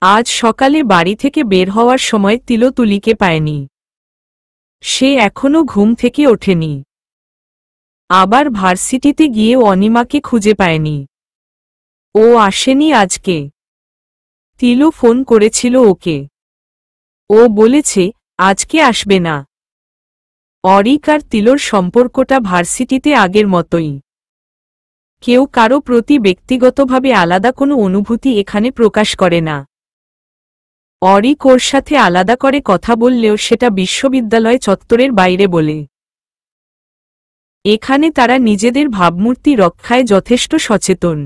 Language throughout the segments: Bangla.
আজ সকালে বাড়ি থেকে বের হওয়ার সময় তিলো তুলিকে পায়নি। সে এখনো ঘুম থেকে ওঠেনি। আবার ভার্সিটিতে গিয়েও অনিমাকে খুঁজে পায়নি। ও আসেনি আজকে। তিলো ফোন করেছিল ওকে। ও বলেছে আজকে আসবে না। অরিক আর তিলোর সম্পর্কটা ভার্সিটিতে আগের মতোই। কেউ কারো প্রতি ব্যক্তিগতভাবে আলাদা কোনো অনুভূতি এখানে প্রকাশ করে না। অরিক ওর সাথে আলাদা করে কথা বললেও সেটা বিশ্ববিদ্যালয় চত্বরের বাইরে বলে। এখানে তারা নিজেদের ভাবমূর্তি রক্ষায় যথেষ্ট সচেতন।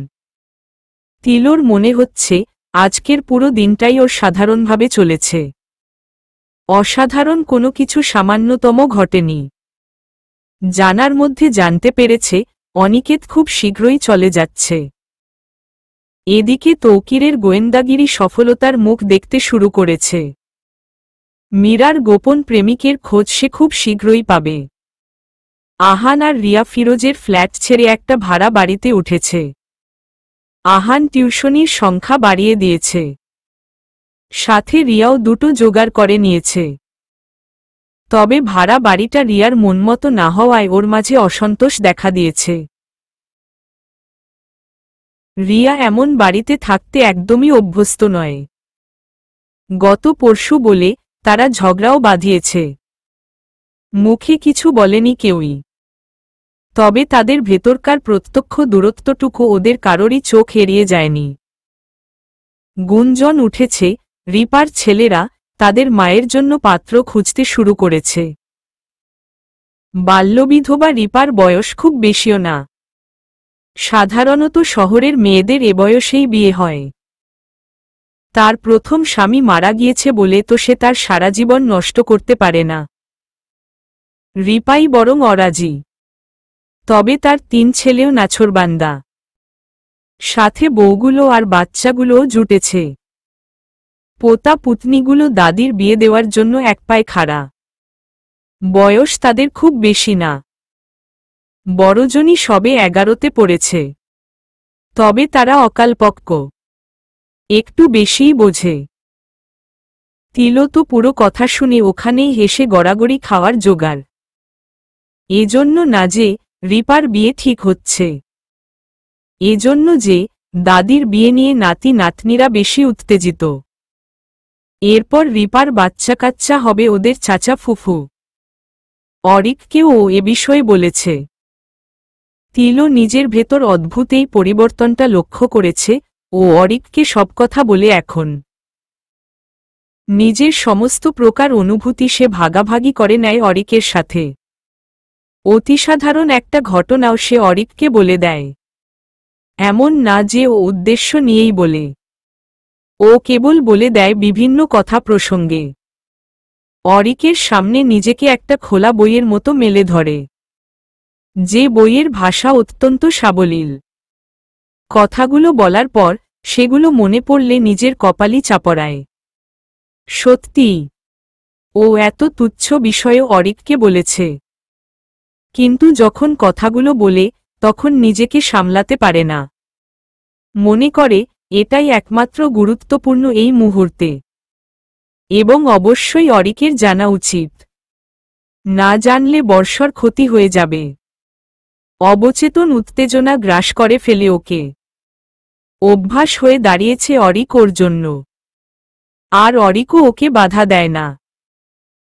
তিলোর মনে হচ্ছে আজকের পুরো দিনটাই ওর সাধারণভাবে চলেছে। অসাধারণ কোনো কিছু সামান্যতম ঘটেনি। জানার মধ্যে জানতে পেরেছে অনিকেত খুব শীঘ্রই চলে যাচ্ছে। এদিকে তৌকিরের গোয়েন্দাগিরি সফলতার মুখ দেখতে শুরু করেছে। মীরার গোপন প্রেমিকের খোঁজ সে খুব শীঘ্রই পাবে। আহান আর রিয়া ফিরোজের ফ্ল্যাট ছেড়ে একটা ভাড়া বাড়িতে উঠেছে। আহান টিউশনির সংখ্যা বাড়িয়ে দিয়েছে। সাথে রিয়াও দুটো জোগাড় করে নিয়েছে। তবে ভাড়া বাড়িটা রিয়ার মনমতো না হওয়ায় ওর মাঝে অসন্তোষ দেখা দিয়েছে। রিয়া এমন বাড়িতে থাকতে একদমই অভ্যস্ত নয়। গত পরশু বলে তারা ঝগড়াও বাঁধিয়েছে। মুখে কিছু বলেনি কেউই। তবে তাদের ভেতরকার প্রত্যক্ষ দূরত্বটুকু ওদের কারোরই চোখ এড়িয়ে যায়নি। গুঞ্জন উঠেছে রিপার ছেলেরা তাদের মায়ের জন্য পাত্র খুঁজতে শুরু করেছে। বাল্যবিধবা রিপার বয়স খুব বেশিও না। সাধারণত শহরের মেয়েদের এ বয়সেই বিয়ে হয়। তার প্রথম স্বামী মারা গিয়েছে বলে তো সে তার সারা জীবন নষ্ট করতে পারে না। রিপাই বরং অরাজি। তবে তার 3 ছেলেও নাছোড়বান্দা। সাথে বউগুলো আর বাচ্চাগুলোও জুটেছে। পোতা পুতনিগুলো দাদির বিয়ে দেওয়ার জন্য এক পায়ে খাড়া। বয়স তাদের খুব বেশি না। বড়জনই সবে 11তে পড়েছে। তবে তারা অকালপক্ক। একটু বেশিই বোঝে। তিলো তো পুরো কথা শুনে ওখানেই হেসে গড়াগড়ি খাওয়ার জোগাড়। এজন্য না যে রিপার বিয়ে ঠিক হচ্ছে। এজন্য যে দাদির বিয়ে নিয়ে নাতি নাতনিরা বেশি উত্তেজিত। এরপর রিপার বাচ্চা কাচ্চা হবে ওদের চাচা ফুফু। অরিককেও এ বিষয়ে বলেছে। তিলো নিজের ভেতর অদ্ভুত এই পরিবর্তনটা লক্ষ্য করেছে ও অরিককে সব কথা বলে এখন নিজের সমস্ত প্রকার অনুভূতি সে ভাগাভাগি করে নেয় অরিকের সাথে। অতিসাধারণ একটা ঘটনাও সে অরিককে বলে দেয়। এমন না যে ও উদ্দেশ্য নিয়েই বলে। ও কেবল বলে দেয় বিভিন্ন কথা প্রসঙ্গে। অরিকের সামনে নিজেকে একটা খোলা বইয়ের মতো মেলে ধরে। যে বইয়ের ভাষা অত্যন্ত সাবলীল। কথাগুলো বলার পর সেগুলো মনে পড়লে নিজের কপালই চাপড়ায়। সত্যি ও এত তুচ্ছ বিষয়েও অরিককে বলেছে। কিন্তু যখন কথাগুলো বলে তখন নিজেকে সামলাতে পারে না। মনে করে এটাই একমাত্র গুরুত্বপূর্ণ এই মুহূর্তে। এবং অবশ্যই অরিকের জানা উচিত। না জানলে বর্ষর ক্ষতি হয়ে যাবে। অবচেতন উত্তেজনা গ্রাস করে ফেলে ওকে। অভ্যাস হয়ে দাঁড়িয়েছে অরিক ওর জন্য। আর অরিকও ওকে বাধা দেয় না।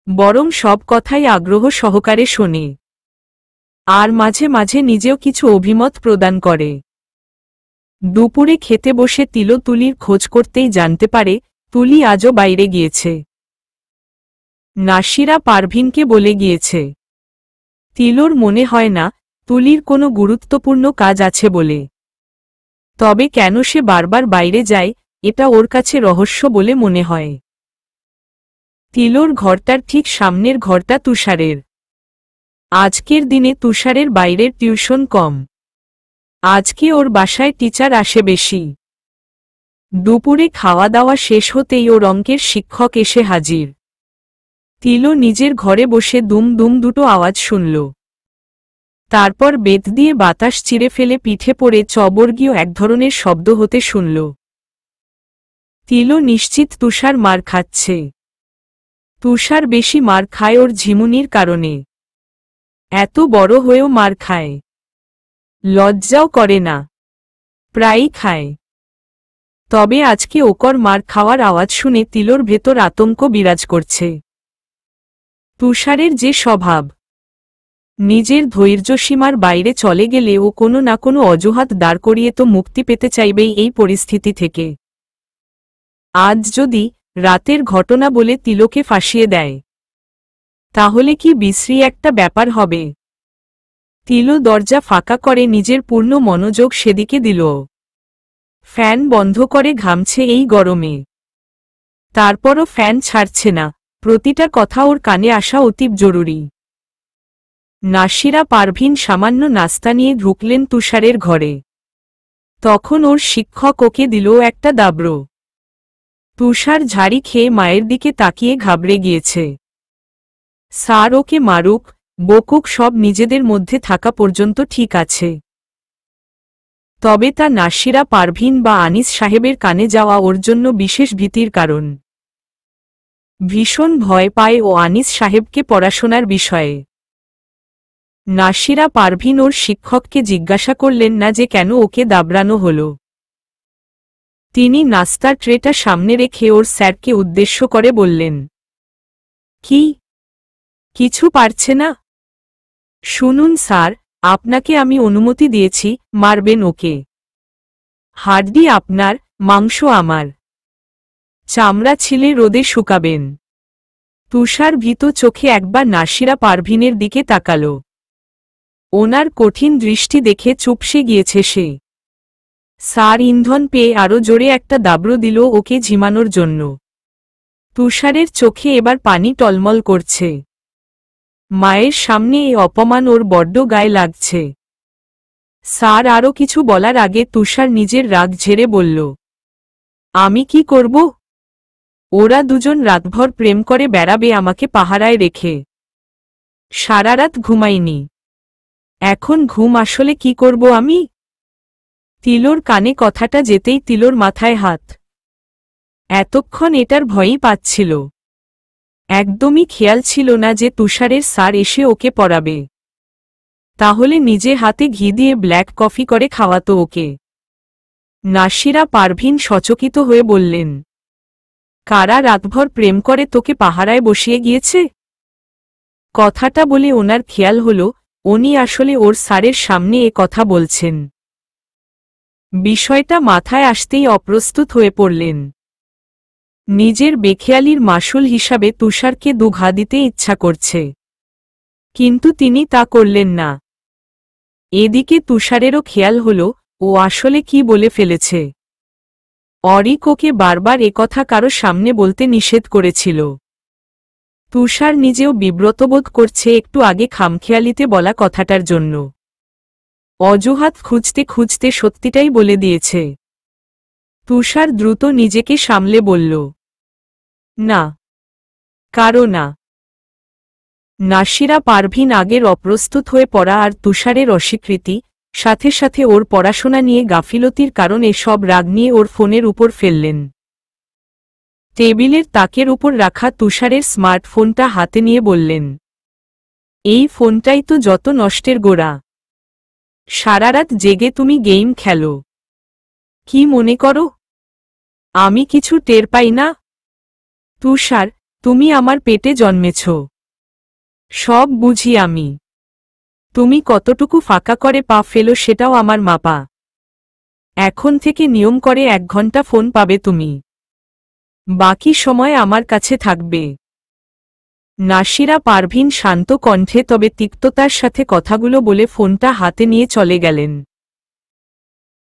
বরং সব কথাই আগ্রহ সহকারে শোনে। আর মাঝে মাঝে নিজেও কিছু অভিমত প্রদান করে। দুপুরে খেতে বসে তিলো তুলির খোঁজ করতেই জানতে পারে তুলি আজও বাইরে গিয়েছে। নাসিরা পারভিনকে বলে গিয়েছে। তিলোর মনে হয় না তুলির কোনো গুরুত্বপূর্ণ কাজ আছে বলে। তবে কেন সে বারবার বাইরে যায় এটা ওর কাছে রহস্য বলে মনে হয়। তিলোর ঘরটার ঠিক সামনের ঘরটা তুষারের। আজকের দিনে তুষারের বাইরের টিউশন কম। আজকে ওর বাসায় টিচার আসে বেশি। দুপুরে খাওয়া দাওয়া শেষ হতেই ওর অঙ্কের শিক্ষক এসে হাজির। তিলো নিজের ঘরে বসে দুম দুম দুটো আওয়াজ শুনল। তারপর বেত দিয়ে বাতাস চিরে ফেলে পিঠে পড়ে চবর্গীয় এক ধরনের শব্দ হতে শুনল। তিলো নিশ্চিত তুষার মার খাচ্ছে। তুষার বেশি মার খায় ওর ঝিমুনির কারণে। এত বড় হয়েও মার খায়, লজ্জাও করে না, প্রায়ই খায়। তবে আজকে ওকর মার খাওয়ার আওয়াজ শুনে তিলোর ভেতর আতঙ্ক বিরাজ করছে। তুষারের যে স্বভাব, নিজের ধৈর্যসীমার বাইরে চলে গেলে ও কোনো না কোনো অজুহাত দাঁড় করিয়ে তো মুক্তি পেতে চাইবেই এই পরিস্থিতি থেকে। আজ যদি রাতের ঘটনা বলে তিলোকে ফাঁসিয়ে দেয়, তাহলে কি বিশ্রী একটা ব্যাপার হবে। তিলো দরজা ফাঁকা করে নিজের পূর্ণ মনোযোগ সেদিকে দিল। ফ্যান বন্ধ করে ঘামছে এই গরমে। তারপরও ফ্যান ছাড়ছে না, প্রতিটা কথা ওর কানে আসা অতীব জরুরি। নাসিরা পারভিন সামান্য নাস্তা নিয়ে ঢুকলেন তুষারের ঘরে। তখন ওর শিক্ষক ওকে দিল একটা দাবড়ো। তুষার ঝাড়ি খেয়ে মায়ের দিকে তাকিয়ে ঘাবড়ে গিয়েছে। স্যার ওকে মারুক বকুক সব নিজেদের মধ্যে থাকা পর্যন্ত ঠিক আছে, তবে তা নাসিরা পারভিন বা আনিস সাহেবের কানে যাওয়া ওর জন্য বিশেষ ভীতির কারণ। ভীষণ ভয় পায় ও আনিস সাহেবকে পড়াশোনার বিষয়ে। নাসিরা পারভিন ওর শিক্ষককে জিজ্ঞাসা করলেন না যে কেন ওকে দাবড়ানো হল। তিনি নাস্তার ট্রেটা সামনে রেখে ওর স্যারকে উদ্দেশ্য করে বললেন, কি কিছু পারছে না? শুনুন স্যার, আপনাকে আমি অনুমতি দিয়েছি, মারবেন ওকে। হাড্ডি আপনার, মাংস আমার, চামড়া ছিলে রোদে শুকাবেন। তুষার ভীত চোখে একবার নাসিরা পারভিনের দিকে তাকাল। ওনার কঠিন দৃষ্টি দেখে চুপসে গিয়েছে সে। স্যার ইন্ধন পেয়ে আরো জোরে একটা দাবড়ো দিল ওকে ঝিমানোর জন্য। তুষারের চোখে এবার পানি টলমল করছে। মায়ের সামনে এই অপমান ওর বড্ড গায়ে লাগছে। স্যার আরও কিছু বলার আগে তুষার নিজের রাগ ঝেড়ে বলল, আমি কি করব? ওরা দুজন রাতভর প্রেম করে বেড়াবে আমাকে পাহারায় রেখে। সারা রাত ঘুমাইনি, এখন ঘুম আসলে কি করব আমি? তিলোর কানে কথাটা যেতেই তিলোর মাথায় হাত। এতক্ষণ এটার ভয়ই পাচ্ছিল, একদমই খেয়াল ছিল না যে তুষারের স্যার এসে ওকে পড়াবে। তাহলে নিজে হাতে ঘি দিয়ে ব্ল্যাক কফি করে খাওয়াতো ওকে। নাসিরা পারভিন সচকিত হয়ে বললেন, কারা রাতভর প্রেম করে তোকে পাহারায় বসিয়ে গিয়েছে? কথাটা বলে ওনার খেয়াল হল উনি আসলে ওর স্যারের সামনে এ কথা বলছেন। বিষয়টা মাথায় আসতেই অপ্রস্তুত হয়ে পড়লেন। নিজের বেখেয়ালির মাসুল হিসাবে তুষারকে দুঘা দিতে ইচ্ছা করছে, কিন্তু তিনি তা করলেন না। এদিকে তুষারেরও খেয়াল হল ও আসলে কি বলে ফেলেছে। অরিক ওকে বারবার একথা কারো সামনে বলতে নিষেধ করেছিল। তুষার নিজেও বিব্রতবোধ করছে একটু আগে খামখেয়ালিতে বলা কথাটার জন্য। অজুহাত খুঁজতে খুঁজতে সত্যিটাই বলে দিয়েছে। তুষার দ্রুত নিজেকে সামলে বলল, না, কারো না। নাসিরা পারভিন আগের অপ্রস্তুত হয়ে পড়া আর তুষারের অস্বীকৃতি, সাথে সাথে ওর পড়াশোনা নিয়ে গাফিলতির কারণে সব রাগ নিয়ে ওর ফোনের উপর ফেললেন। টেবিলের তাকের উপর রাখা তুষারের স্মার্টফোনটা হাতে নিয়ে বললেন, এই ফোনটাই তো যত নষ্টের গোড়া। সারা রাত জেগে তুমি গেম খেলো, কি মনে করো আমি কিছু টের পাই না? তুষার, তুমি আমার পেটে জন্মেছ, সব বুঝি আমি। তুমি কতটুকু ফাঁকা করে পা ফেলো সেটাও আমার মাপা। এখন থেকে নিয়ম করে 1 ঘন্টা ফোন পাবে তুমি, বাকি সময় আমার কাছে থাকবে। নাসিরা পারভিন শান্ত কণ্ঠে তবে তিক্ততার সাথে কথাগুলো বলে ফোনটা হাতে নিয়ে চলে গেলেন।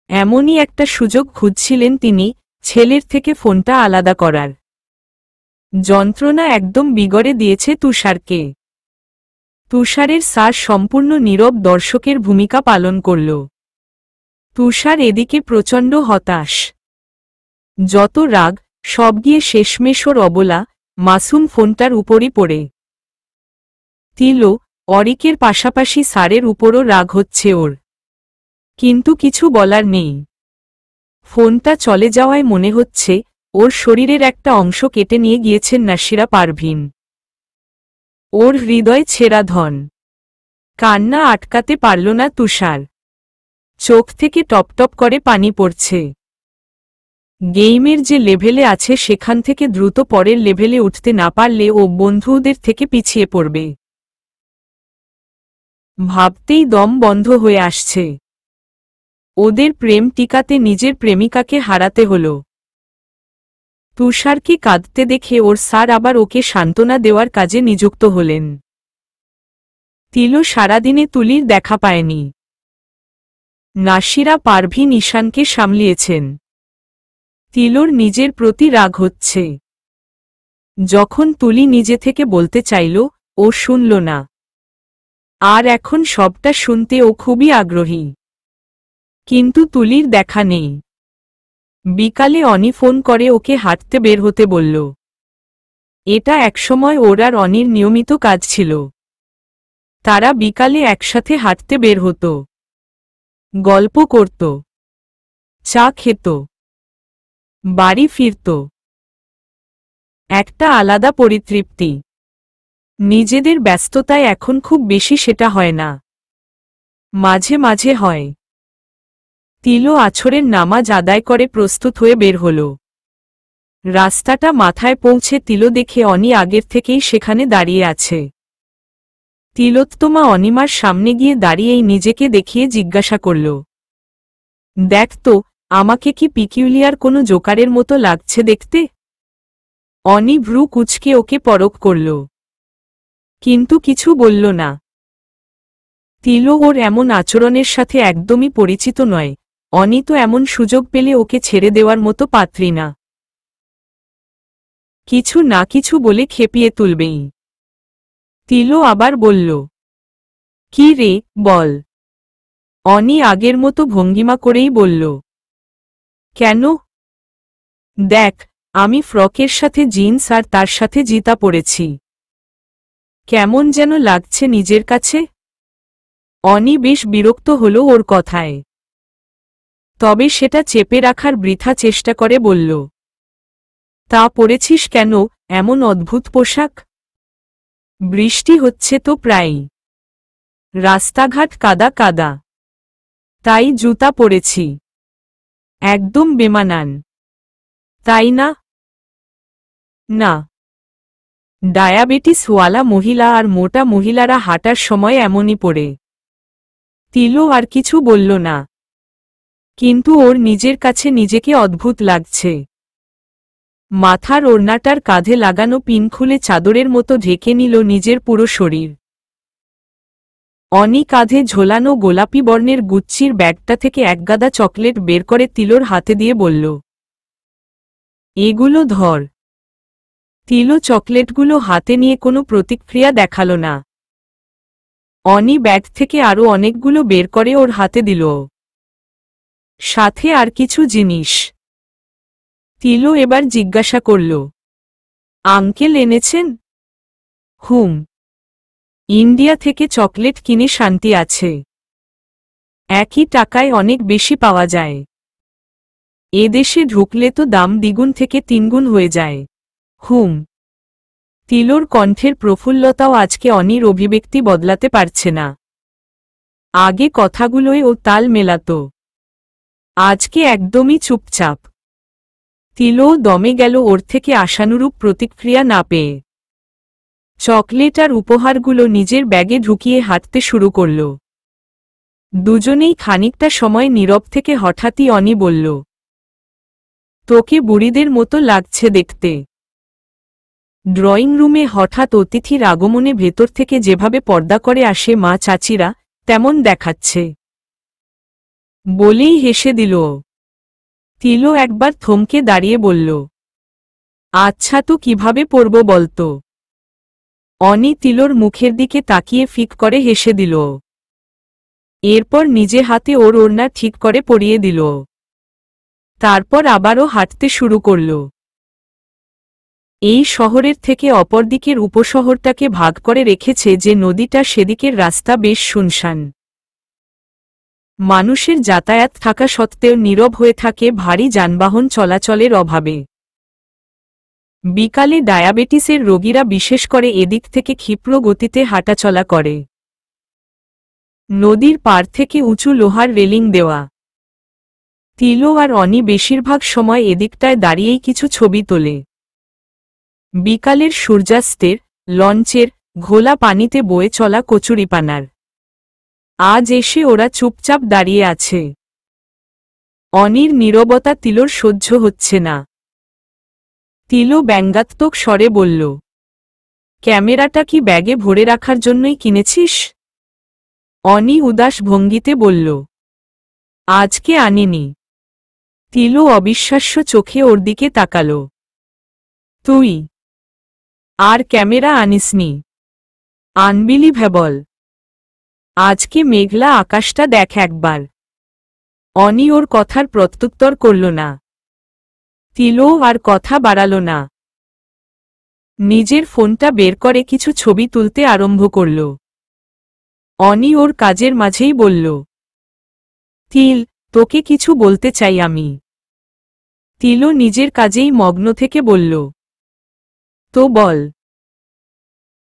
এমনই একটা সুযোগ খুঁজছিলেন তিনি, ছেলের থেকে ফোনটা আলাদা করার। যন্ত্রণা একদম বিগড়ে দিয়েছে তুষারকে। তুষারের স্যার সম্পূর্ণ নীরব দর্শকের ভূমিকা পালন করল। তুষার এদিকে প্রচণ্ড হতাশ। যত রাগ সব গিয়ে শেষমেশ ওর অবলা মাসুম ফোনটার উপরই পড়ে। তিলো, অরিকের পাশাপাশি স্যারের উপরও রাগ হচ্ছে ওর, কিন্তু কিছু বলার নেই। ফোনটা চলে যাওয়ায় মনে হচ্ছে ওর শরীরের একটা অংশ কেটে নিয়ে গিয়েছেন নাসিরা পারভিন। ওর হৃদয় ছেঁড়া ধন। কান্না আটকাতে পারল না তুষার। চোখ থেকে টপটপ করে পানি পড়ছে। গেইমের যে লেভেলে আছে সেখান থেকে দ্রুত পরের লেভেলে উঠতে না পারলে ও বন্ধুদের থেকে পিছিয়ে পড়বে। ভাবতেই দম বন্ধ হয়ে আসছে। ওদের প্রেম টিকাতে নিজের প্রেমিকাকে হারাতে হল। তুষারকে কাঁদতে দেখে ওর স্যার আবার ওকে সান্ত্বনা দেওয়ার কাজে নিযুক্ত হলেন। তিলো সারাদিনে তুলির দেখা পায়নি। নাসিরা পারভিন ঈশানকে সামলিয়েছেন। তিলোর নিজের প্রতি রাগ হচ্ছে। যখন তুলি নিজে থেকে বলতে চাইল, ও শুনল না। আর এখন সবটা শুনতে ও খুবই আগ্রহী। কিন্তু তুলির দেখা নেই। বিকালে অনি ফোন করে ওকে হাঁটতে বের হতে বলল। এটা একসময় ওর আর অনির নিয়মিত কাজ ছিল। তারা বিকালে একসাথে হাঁটতে বের হতো, গল্প করত, চা খেত, বাড়ি ফিরত। একটা আলাদা পরিতৃপ্তি। নিজেদের ব্যস্ততায় এখন খুব বেশি সেটা হয় না, মাঝে মাঝে হয়। তিলো আছরের নামাজ আদায় করে প্রস্তুত হয়ে বের হল। রাস্তাটা মাথায় পৌঁছে তিলো দেখে অনি আগের থেকেই সেখানে দাঁড়িয়ে আছে। তিলোত্তমা অনিমার সামনে গিয়ে দাঁড়িয়েই নিজেকে দেখিয়ে জিজ্ঞাসা করল, দেখ তো, আমাকে কি পিকিউলিয়ার কোনো জোকারের মতো লাগছে দেখতে? অনি ভ্রু কুঁচকে ওকে পরখ করল, কিন্তু কিছু বলল না। তিলো ওর এমন আচরণের সাথে একদমই পরিচিত নয়। অনি তো এমন সুযোগ পেলে ওকে ছেড়ে দেওয়ার মতো পাত্রী না। কিছু না কিছু বলে খেপিয়ে তুলবেই। তিলো আবার বলল, কি রে, বল। অনি আগের মতো ভঙ্গিমা করেই বলল, কেন? দেখ, আমি ফ্রকের সাথে জিন্স আর তার সাথে জিতা পরেছি। কেমন যেন লাগছে নিজের কাছে। অনি বেশ বিরক্ত হল ওর কথায়। তবে সেটা চেপে রাখার বৃথা চেষ্টা করে বলল, তা পরেছিস কেন, এমন অদ্ভুত পোশাক? বৃষ্টি হচ্ছে তো প্রায়ই। রাস্তাঘাট কাদা কাদা, তাই জুতা পরেছি। একদম বেমানান, তাই না? না। ডায়াবেটিসওয়ালা মহিলা আর মোটা মহিলারা হাঁটার সময় এমনই পড়ে। তিলো আর কিছু বলল না, কিন্তু ওর নিজের কাছে নিজেকে অদ্ভুত লাগছে। মাথার ওড়নাটার কাঁধে লাগানো পিন খুলে চাদরের মতো ঢেকে নিল নিজের পুরো শরীর। অনি কাঁধে ঝোলানো গোলাপি বর্ণের গুচ্ছির ব্যাগটা থেকে একগাদা চকলেট বের করে তিলোর হাতে দিয়ে বলল, এগুলো ধর। তিলো চকলেটগুলো হাতে নিয়ে কোনো প্রতিক্রিয়া দেখাল না। অনি ব্যাগ থেকে আরও অনেকগুলো বের করে ওর হাতে দিল, সাথে আর কিছু জিনিস। তিলো এবার জিজ্ঞাসা করল, আঙ্কেল এনেছেন? হুম, ইন্ডিয়া থেকে চকলেট কিনে শান্তি আছে। একই টাকায় অনেক বেশি পাওয়া যায়। এদেশে ঢুকলে তো দাম দ্বিগুণ থেকে তিনগুণ হয়ে যায়। হুম। তিলোর কণ্ঠের প্রফুল্লতাও আজকে অনির অভিব্যক্তি বদলাতে পারছে না। আগে কথাগুলোয় ও তাল মেলাত, আজকে একদমই চুপচাপ। তিলোও দমে গেল ওর থেকে আশানুরূপ প্রতিক্রিয়া না পেয়ে। চকলেট আর উপহারগুলো নিজের ব্যাগে ঢুকিয়ে হাঁটতে শুরু করল। দুজনেই খানিকটা সময় নীরব থেকে হঠাৎই অনি বলল, তোকে বুড়িদের মতো লাগছে দেখতে। ড্রয়িং রুমে হঠাৎ অতিথির আগমনে ভেতর থেকে যেভাবে পর্দা করে আসে মা চাচিরা, তেমন দেখাচ্ছে। বলেই হেসে দিল। তিলো একবার থমকে দাঁড়িয়ে বলল, আচ্ছা তো কিভাবে পরব বলতো? অনি তিলোর মুখের দিকে তাকিয়ে ফিক করে হেসে দিল। এরপর নিজে হাতে ওর ওড়না ঠিক করে পরিয়ে দিল। তারপর আবারও হাঁটতে শুরু করল। এই শহরের থেকে অপর দিকের উপশহরটাকে ভাগ করে রেখেছে যে নদীটা, সেদিকের রাস্তা বেশ শুনশান। মানুষের যাতায়াত থাকা সত্ত্বেও নীরব হয়ে থাকে ভারী যানবাহন চলাচলের অভাবে। বিকালে ডায়াবেটিসের রোগীরা বিশেষ করে এদিক থেকে ক্ষিপ্র গতিতে হাঁটাচলা করে। নদীর পার থেকে উঁচু লোহার রেলিং দেওয়া। তিলো আর অনি বেশিরভাগ সময় এদিকটায় দাঁড়িয়েই কিছু ছবি তোলে। বিকালের সূর্যাস্তের, লঞ্চের, ঘোলা পানিতে বয়ে চলা কচুরিপানার। আজ এসে ওরা চুপচাপ দাঁড়িয়ে আছে। অনির নীরবতা তিলোর সহ্য হচ্ছে না। তিলো ব্যঙ্গাত্মক স্বরে বলল, ক্যামেরাটা কি ব্যাগে ভরে রাখার জন্যই কিনেছিস? অনি উদাস ভঙ্গিতে বলল, আজকে আনিনি। তিলো অবিশ্বাস্য চোখে ওর দিকে তাকাল। তুই আর ক্যামেরা আনিসনি? আনবিলিভেবল। আজকে মেঘলা আকাশটা দেখ একবার। অনি ওর কথার প্রত্যুত্তর করল না। তিলো আর কথা বাড়াল না। নিজের ফোনটা বের করে কিছু ছবি তুলতে আরম্ভ করল। অনি ওর কাজের মাঝেই বলল, তিল, তোকে কিছু বলতে চাই আমি। তিলো নিজের কাজেই মগ্ন থেকে বলল, তো বল।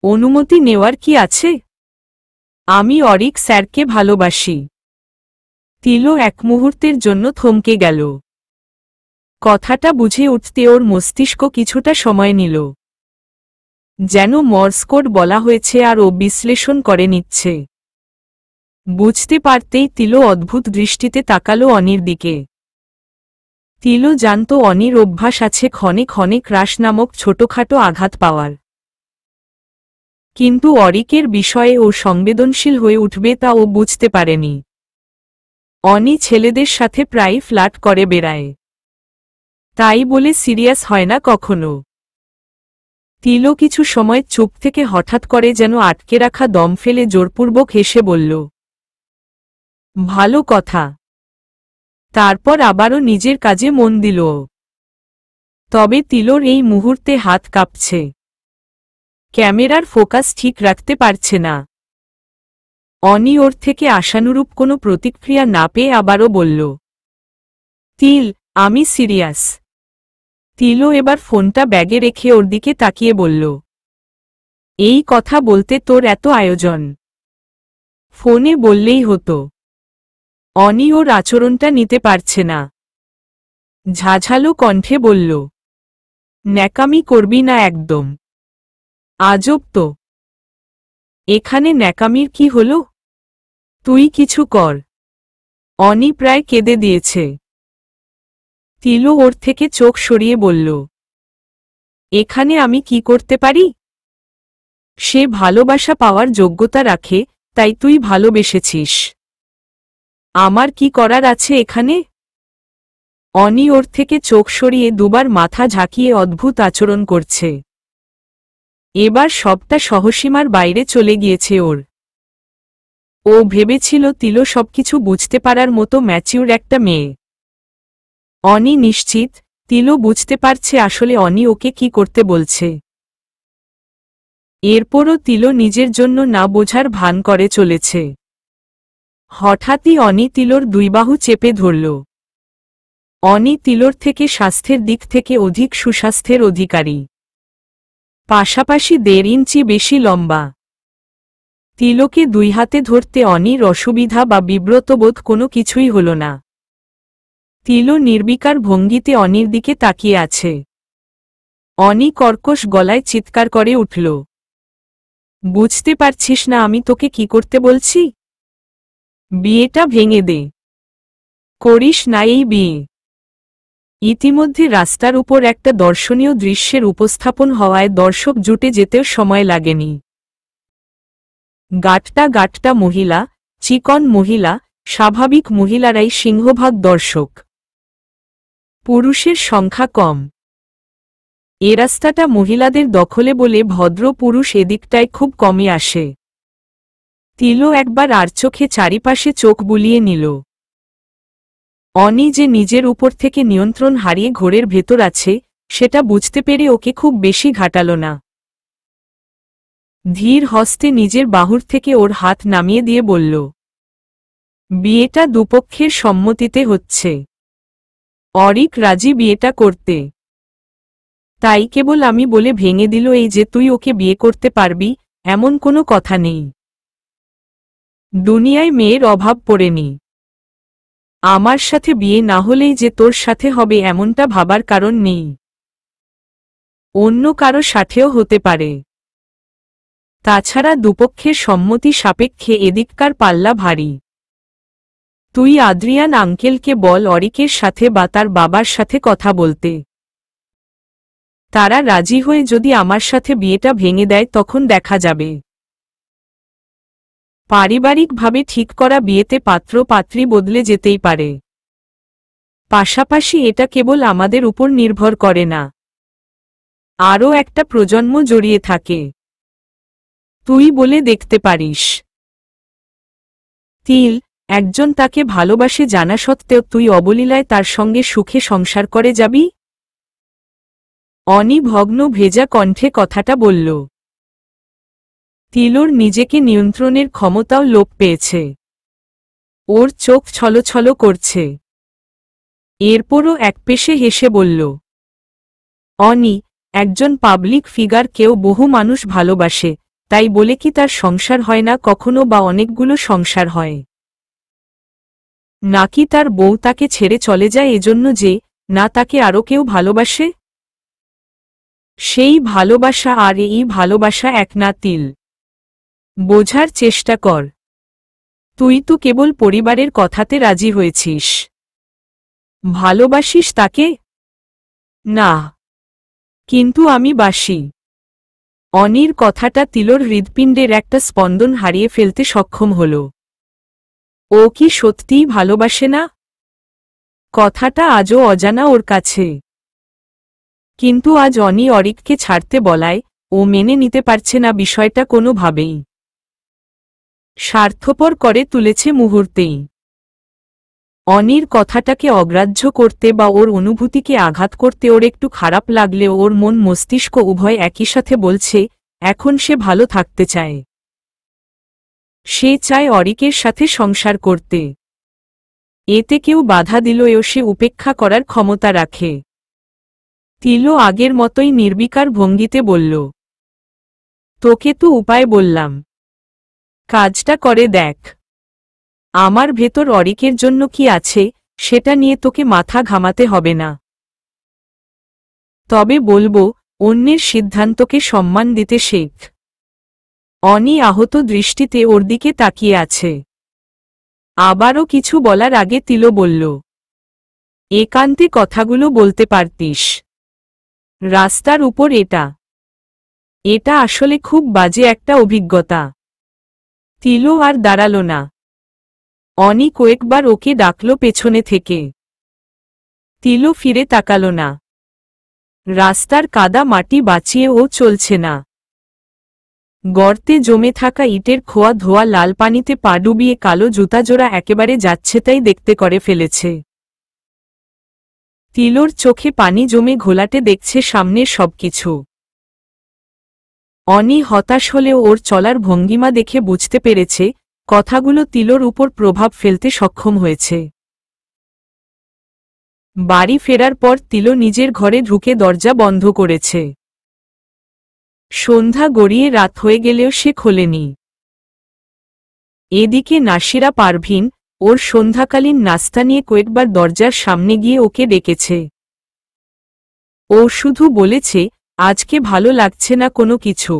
অনুমতি নেওয়ার কি আছে? আমি অরিক স্যারকে ভালোবাসি। তিলো এক মুহূর্তের জন্য থমকে গেল। কথাটা বুঝে উঠতে ওর মস্তিষ্ক কিছুটা সময় নিল। যেন মর্স কোড বলা হয়েছে আর ও বিশ্লেষণ করে নিচ্ছে। বুঝতে পারতেই তিলো অদ্ভুত দৃষ্টিতে তাকালো অনির দিকে। তিলো জানত অনির অভ্যাস আছে ক্ষণে ক্ষণে ক্রাশ নামক ছোটখাটো আঘাত পাওয়ার। কিন্তু অরিকের বিষয়ে ও সংবেদনশীল হয়ে উঠবে তা ও বুঝতে পারেনি। অনি ছেলেদের সাথে প্রায় ফ্লার্ট করে বেড়ায়। তাই বলে সিরিয়াস হয় না কখনো। তিলো কিছু সময় চুপ থেকে হঠাৎ করে যেন আটকে রাখা দম ফেলে জোরপূর্বক হেসে বলল, ভালো কথা। তারপর আবারও নিজের কাজে মন দিল। তবে তিলোর এই মুহূর্তে হাত কাঁপছে। ক্যামেরার ফোকাস ঠিক রাখতে পারছে না। অনি ওর থেকে আশানুরূপ কোনো প্রতিক্রিয়া না পেয়ে আবারও বলল, তিল, আমি সিরিয়াস। তিলো এবার ফোনটা ব্যাগে রেখে ওর দিকে তাকিয়ে বলল, এই কথা বলতে তোর এত আয়োজন? ফোনে বললেই হতো। অনি ওর আচরণটা নিতে পারছে না। ঝাঝালো কণ্ঠে বলল, ন্যাকামি করবি না একদম। আজব তো। এখানে ন্যাকামির কি হলো? তুই কিছু কর। অনি প্রায় কেঁদে দিয়েছে। তিলো ওর থেকে চোখ সরিয়ে বলল, এখানে আমি কি করতে পারি? সে ভালোবাসা পাওয়ার যোগ্যতা রাখে, তাই তুই ভালোবেসেছিস। আমার কি করার আছে এখানে? অনি ওর থেকে চোখ সরিয়ে দুবার মাথা ঝাঁকিয়ে অদ্ভুত আচরণ করছে। এবার সবটা সহসীমার বাইরে চলে গিয়েছে ওর। ও ভেবেছিল তিলো সবকিছু বুঝতে পারার মতো ম্যাচিউর একটা মেয়ে। অনি নিশ্চিত তিলো বুঝতে পারছে আসলে অনি ওকে কি করতে বলছে। এরপরও তিলো নিজের জন্য না বোঝার ভান করে চলেছে। হঠাৎই অনি তিলোর দুই বাহু চেপে ধরল। অনি তিলোর থেকে স্বাস্থ্যের দিক থেকে অধিক সুস্বাস্থ্যের অধিকারী। পাশাপাশি 1.5 ইঞ্চি বেশি লম্বা। তিলোকে দুই হাতে ধরতে অনির অসুবিধা বা বিব্রতবোধ কোনো কিছুই হল না। তিলো নির্বিকার ভঙ্গিতে অনির দিকে তাকিয়ে আছে। অনি কর্কশ গলায় চিৎকার করে উঠল, বুঝতে পারছিস না আমি তোকে কি করতে বলছি? বিয়েটা ভেঙে দে। করিস না এই বিয়ে। ইতিমধ্যে রাস্তার উপর একটা দর্শনীয় দৃশ্যের উপস্থাপন হওয়ায় দর্শক জুটে যেতেও সময় লাগেনি। গাট্টা গাট্টা মহিলা, চিকন মহিলা, স্বাভাবিক মহিলারাই সিংহভাগ দর্শক। পুরুষের সংখ্যা কম। এ রাস্তাটা মহিলাদের দখলে বলে ভদ্র পুরুষ এদিকটায় খুব কমই আসে। তিলো একবার আর চোখে চারিপাশে চোখ বুলিয়ে নিল। অনি যে নিজের উপর থেকে নিয়ন্ত্রণ হারিয়ে ঘোরের ভেতর আছে, সেটা বুঝতে পেরে ওকে খুব বেশি ঘাটাল না। ধীর হস্তে নিজের বাহুর থেকে ওর হাত নামিয়ে দিয়ে বলল, বিয়েটা দুপক্ষের সম্মতিতে হচ্ছে। অরিক রাজি বিয়েটা করতে। তাই কেবল আমি বলে ভেঙে দিল এই যে তুই ওকে বিয়ে করতে পারবি, এমন কোনো কথা নেই। দুনিয়ায় মেয়ের অভাব পড়েনি। আমার সাথে বিয়ে না হলেই যে তোর সাথে হবে এমনটা ভাবার কারণ নেই। অন্য কারো সাথেও হতে পারে। তাছাড়া দুপক্ষের সম্মতি সাপেক্ষে এদিককার পাল্লা ভারী। তুই আদ্রিয়ান আঙ্কেলকে বল অরিকের সাথে বা তার বাবার সাথে কথা বলতে। তারা রাজি হয়ে যদি আমার সাথে বিয়েটা ভেঙে দেয় তখন দেখা যাবে। পারিবারিকভাবে ঠিক করা বিয়েতে পাত্র পাত্রী বদলে যেতেই পারে। পাশাপাশি এটা কেবল আমাদের উপর নির্ভর করে না, আরও একটা প্রজন্ম জড়িয়ে থাকে। তুই বলে দেখতে পারিস। তিল, একজন তাকে ভালোবাসে জানা সত্ত্বেও তুই অবলীলায় তার সঙ্গে সুখে সংসার করে যাবি? অনি ভগ্ন ভেজা কণ্ঠে কথাটা বলল। তিলোর নিজেকে নিয়ন্ত্রণের ক্ষমতাও লোপ পেয়েছে। ওর চোখ ছলছল করছে। এরপরও একপেশে হেসে বলল, অনি, একজন পাবলিক ফিগার কেউ বহু মানুষ ভালোবাসে, তাই বলে কি তার সংসার হয় না কখনো বা অনেকগুলো সংসার হয়? নাকি তার বউ তাকে ছেড়ে চলে যায় এজন্য যে না তাকে আরও কেউ ভালোবাসে? সেই ভালোবাসা আর এই ভালোবাসা এক না তিল। বোঝার চেষ্টা কর। তুই তো কেবল পরিবারের কথাতে রাজি হয়েছিস। ভালোবাসিস তাকে? না। কিন্তু আমি বাসি। অনির কথাটা তিলোর হৃৎপিণ্ডের একটা স্পন্দন হারিয়ে ফেলতে সক্ষম হল। ও কি সত্যিই ভালোবাসে না? কথাটা আজও অজানা ওর কাছে। কিন্তু আজ অনি অরিককে ছাড়তে বলায় ও মেনে নিতে পারছে না বিষয়টা কোনোভাবেই। স্বার্থপর করে তুলেছে মুহূর্তেই। অনির কথাটাকে অগ্রাহ্য করতে বা ওর অনুভূতিকে আঘাত করতে ওর একটু খারাপ লাগলেও ওর মন মস্তিষ্ক উভয় একই সাথে বলছে এখন সে ভালো থাকতে চায়। সে চায় অরিকের সাথে সংসার করতে। এতে কেউ বাধা দিলেও সে উপেক্ষা করার ক্ষমতা রাখে। তিলো আগের মতোই নির্বিকার ভঙ্গিতে বলল, তোকে তো উপায় বললাম, কাজটা করে দেখ। আমার ভেতর অরিকের জন্য কি আছে সেটা নিয়ে তোকে মাথা ঘামাতে হবে না। তবে বলবো অন্যের সিদ্ধান্তকে সম্মান দিতে শেখ। অনি আহত দৃষ্টিতে ওর দিকে তাকিয়ে আছে। আবারও কিছু বলার আগে তিলো বলল, একান্তে কথাগুলো বলতে পারতিস। রাস্তার উপর এটা আসলে খুব বাজে একটা অভিজ্ঞতা। তিলো আর দাঁড়াল না। অনি কয়েকবার ওকে ডাকল পেছনে থেকে। তিলো ফিরে তাকাল না। রাস্তার কাদা মাটি বাঁচিয়ে ও চলছে না। গর্তে জমে থাকা ইটের খোয়া ধোয়া লাল পানিতে পা ডুবিয়ে কালো জুতাজোড়া একেবারে যাচ্ছেতাই দেখতে করে ফেলেছে। তিলোর চোখে পানি জমে ঘোলাটে দেখছে সামনের সবকিছু। অনি হতাশ হলেও ওর চলার ভঙ্গিমা দেখে বুঝতে পেরেছে কথাগুলো তিলোর উপর প্রভাব ফেলতে সক্ষম হয়েছে। বাড়ি ফেরার পর তিলো নিজের ঘরে ঢুকে দরজা বন্ধ করেছে। সন্ধ্যা গড়িয়ে রাত হয়ে গেলেও সে খোলেনি। এদিকে নাসিরা পারভিন ওর সন্ধ্যাকালীন নাস্তা নিয়ে কয়েকবার দরজার সামনে গিয়ে ওকে ডেকেছে। ও শুধু বলেছে আজকে ভালো লাগছে না কোনো কিছু।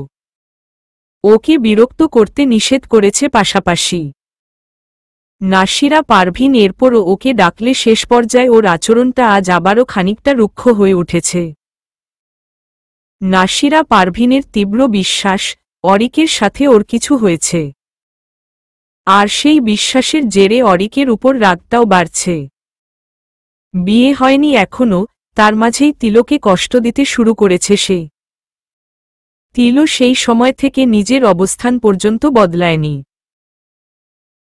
ওকে বিরক্ত করতে নিষেধ করেছে পাশাপাশি। নাসিরা পারভিন এরপরও ওকে ডাকলে শেষ পর্যায়ে ওর আচরণটা আজ আবারও খানিকটা রুক্ষ হয়ে উঠেছে। নাসিরা পারভিনের তীব্র বিশ্বাস অরিকের সাথে ওর কিছু হয়েছে। আর সেই বিশ্বাসের জেরে অরিকের উপর রাগটাও বাড়ছে। বিয়ে হয়নি এখনো, তার মাঝেই তিলোকে কষ্ট দিতে শুরু করেছে সে। তিলো সেই সময় থেকে নিজের অবস্থান পর্যন্ত বদলায়নি।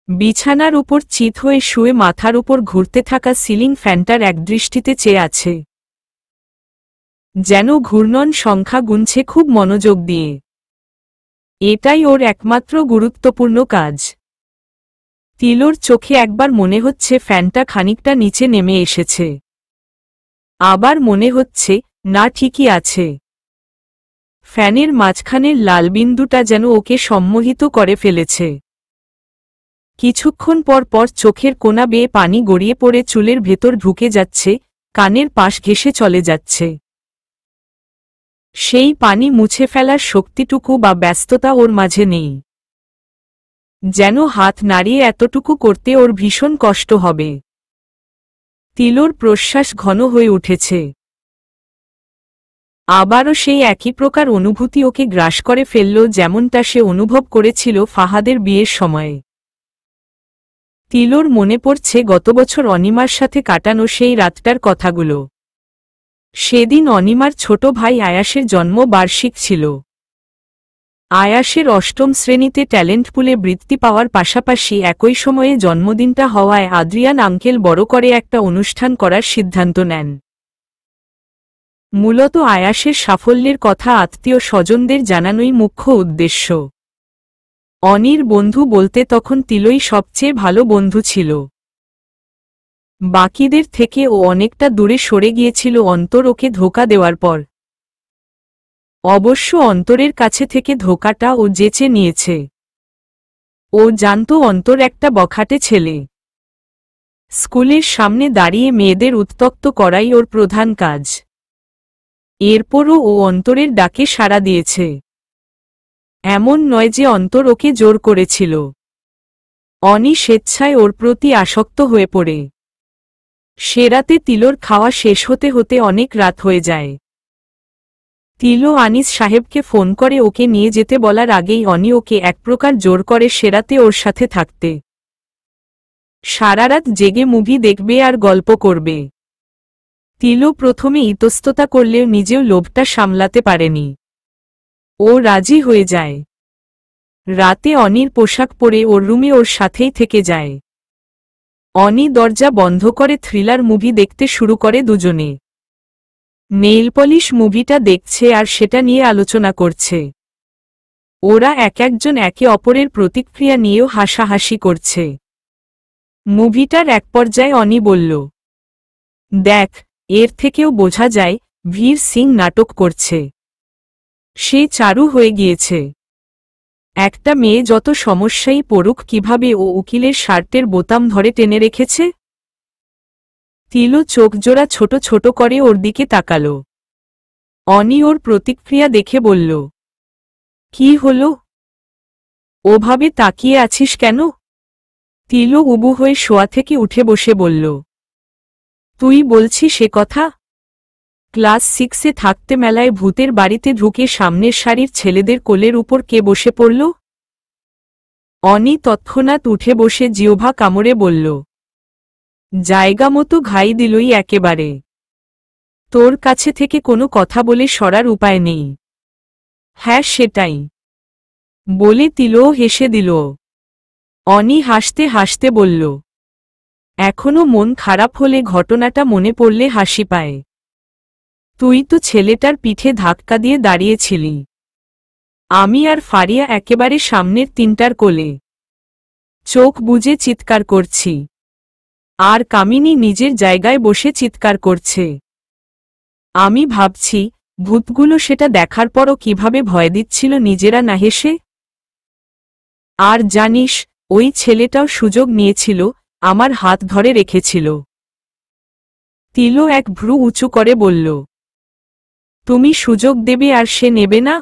বিছানার উপর চিত হয়ে শুয়ে মাথার উপর ঘুরতে থাকা সিলিং ফ্যানটার একদৃষ্টিতে চেয়ে আছে। যেন ঘূর্ণন সংখ্যা গুনছে খুব মনোযোগ দিয়ে। এটাই ওর একমাত্র গুরুত্বপূর্ণ কাজ। তিলোর চোখে একবার মনে হচ্ছে ফ্যানটা খানিকটা নিচে নেমে এসেছে। আবার মনে হচ্ছে না, ঠিকই আছে। ফ্যানের মাঝখানের লাল বিন্দুটা যেন ওকে সম্মোহিত করে ফেলেছে। কিছুক্ষণ পর পর চোখের কোণা বেয়ে পানি গড়িয়ে পড়ে চুলের ভেতর ঢুকে যাচ্ছে, কানের পাশ ঘেঁষে চলে যাচ্ছে। সেই পানি মুছে ফেলার শক্তিটুকু বা ব্যস্ততা ওর মাঝে নেই। যেন হাত নাড়িয়ে এতটুকু করতে ওর ভীষণ কষ্ট হবে। তিলোর প্রশ্বাস ঘন হয়ে উঠেছে। আবারও সেই একই প্রকার অনুভূতি ওকে গ্রাস করে ফেলল, যেমনটা সে অনুভব করেছিল ফাহাদের বিয়ের সময়ে। তিলোর মনে পড়ছে গত বছর অনিমার সাথে কাটানো সেই রাতটার কথাগুলো। সেদিন অনিমার ছোট ভাই আয়াসের জন্মবার্ষিক ছিল। আয়াসের অষ্টম শ্রেণীতে ট্যালেন্ট পুলে বৃত্তি পাওয়ার পাশাপাশি একই সময়ে জন্মদিনটা হওয়ায় আদ্রিয়ান আঙ্কেল বড় করে একটা অনুষ্ঠান করার সিদ্ধান্ত নেন। মূলত আয়াসের সাফল্যের কথা আত্মীয় স্বজনদের জানানোই মুখ্য উদ্দেশ্য। অনির বন্ধু বলতে তখন তিলোই সবচেয়ে ভালো বন্ধু ছিল। বাকিদের থেকে ও অনেকটা দূরে সরে গিয়েছিল অন্তর ওকে ধোঁকা দেওয়ার পর। অবশ্য অন্তরের কাছে থেকে ধোঁকাটা ও যেচে নিয়েছে। ও জানত অন্তর একটা বখাটে ছেলে। স্কুলের সামনে দাঁড়িয়ে মেয়েদের উত্ত্যক্ত করাই ওর প্রধান কাজ। এরপরও ও অন্তরের ডাকে সাড়া দিয়েছে। এমন নয় যে অন্তর ওকে জোর করেছিল। অনি স্বেচ্ছায় ওর প্রতি আসক্ত হয়ে পড়ে। সে রাতে তিলোর খাওয়া শেষ হতে হতে অনেক রাত হয়ে যায়। তিলো আনিস সাহেবকে ফোন করে ওকে নিয়ে যেতে বলার আগেই অনি ওকে এক প্রকার জোর করে সে রাতে ওর সাথে থাকতে। সারা রাত জেগে মুভি দেখবে আর গল্প করবে। তিলো প্রথমে ইতস্ততা করলেও নিজেও লোভটা সামলাতে পারেনি। ও রাজি হয়ে যায়। রাতে অনির পোশাক পরে ওর রুমে ওর সাথেই থেকে যায়। অনি দরজা বন্ধ করে থ্রিলার মুভি দেখতে শুরু করে দুজনে। নেইল পলিশ মুভিটা দেখছে আর সেটা নিয়ে আলোচনা করছে। ওরা একজন একে অপরের প্রতিক্রিয়া নিয়েও হাসাহাসি করছে। মুভিটার এক পর্যায়ে অনি বলল, দেখ, এর থেকেও বোঝা যায় ভীর সিং নাটক করছে। সে চারু হয়ে গিয়েছে। একটা মেয়ে যত সমস্যাই পড়ুক কিভাবে ও উকিলের শার্টের বোতাম ধরে টেনে রেখেছে। তিলো চোখজোড়া ছোট ছোট করে ওর দিকে তাকাল। অনি ওর প্রতিক্রিয়া দেখে বলল, কি হলো? ওভাবে তাকিয়ে আছিস কেন? তিলো উবু হয়ে শোয়া থেকে উঠে বসে বলল, তুই বলছিস সে কথা? ক্লাস 6-এ থাকতে মেলায় ভূতের বাড়িতে ঢুকে সামনের সারির ছেলেদের কোলের উপর কে বসে পড়ল? অনি তৎক্ষণাৎ উঠে বসে জিহ্বা কামড়ে বলল, জায়গা মতো ঘাই দিলই একেবারে। তোর কাছে থেকে কোনো কথা বলে সরার উপায় নেই। হ্যাঁ, সেটাই বলে তিলোও হেসে দিল। অনি হাসতে হাসতে বলল, এখনো মন খারাপ হলে ঘটনাটা মনে পড়লে হাসি পায়। তুই তো ছেলেটার পিঠে ধাক্কা দিয়ে দাঁড়িয়েছিলি। আমি আর ফারিয়া একেবারে সামনের তিনটার কোলে চোখ বুজে চিৎকার করছি, আর কামিনী নিজের জায়গায় বসে চিৎকার করছে। আমি ভাবছি ভূতগুলো সেটা দেখার পরও কিভাবে ভয় দিচ্ছিল নিজেরা না হেসে। আর জানিস, ওই ছেলেটাও সুযোগ নিয়েছিল, আমার হাত ধরে রেখেছিল। তিলো এক ভ্রু উঁচু করে বলল, তুমি সুযোগ দেবে আর সে নেবে না?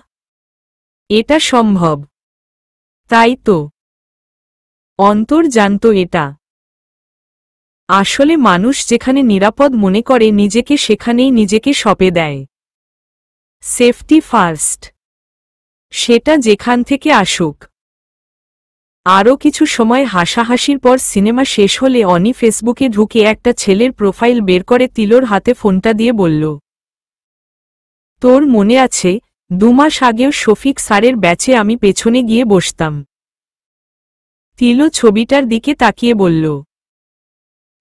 এটা সম্ভব? তাই তো। অন্তর জানত এটা। আসলে মানুষ যেখানে নিরাপদ মনে করে নিজেকে সেখানেই নিজেকে সঁপে দেয়। সেফটি ফার্স্ট, সেটা যেখান থেকে আসুক। আরও কিছু সময় হাসাহাসির পর সিনেমা শেষ হলে অনি ফেসবুকে ঢুকে একটা ছেলের প্রোফাইল বের করে তিলোর হাতে ফোনটা দিয়ে বলল, তোর মনে আছে 2 মাস আগেও শফিক স্যারের ব্যাচে আমি পেছনে গিয়ে বসতাম? তিলো ছবিটার দিকে তাকিয়ে বলল,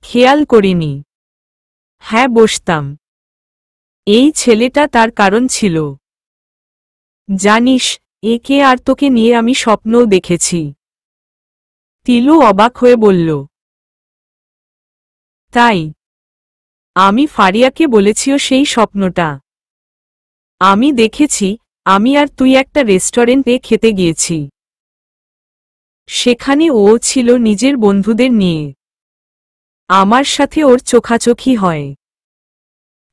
খেয়াল করিনি। হ্যাঁ, বসতাম। এই ছেলেটা তার কারণ ছিল। জানিস, একে আর তোকে নিয়ে আমি স্বপ্নও দেখেছি। তিলো অবাক হয়ে বলল, তাই? আমি ফারিয়াকে বলেছিও সেই স্বপ্নটা? আমি দেখেছি, আমি আর তুই একটা রেস্টুরেন্টে খেতে গিয়েছি। সেখানে ও ছিল নিজের বন্ধুদের নিয়ে। আমার সাথে ওর চোখাচোখি হয়।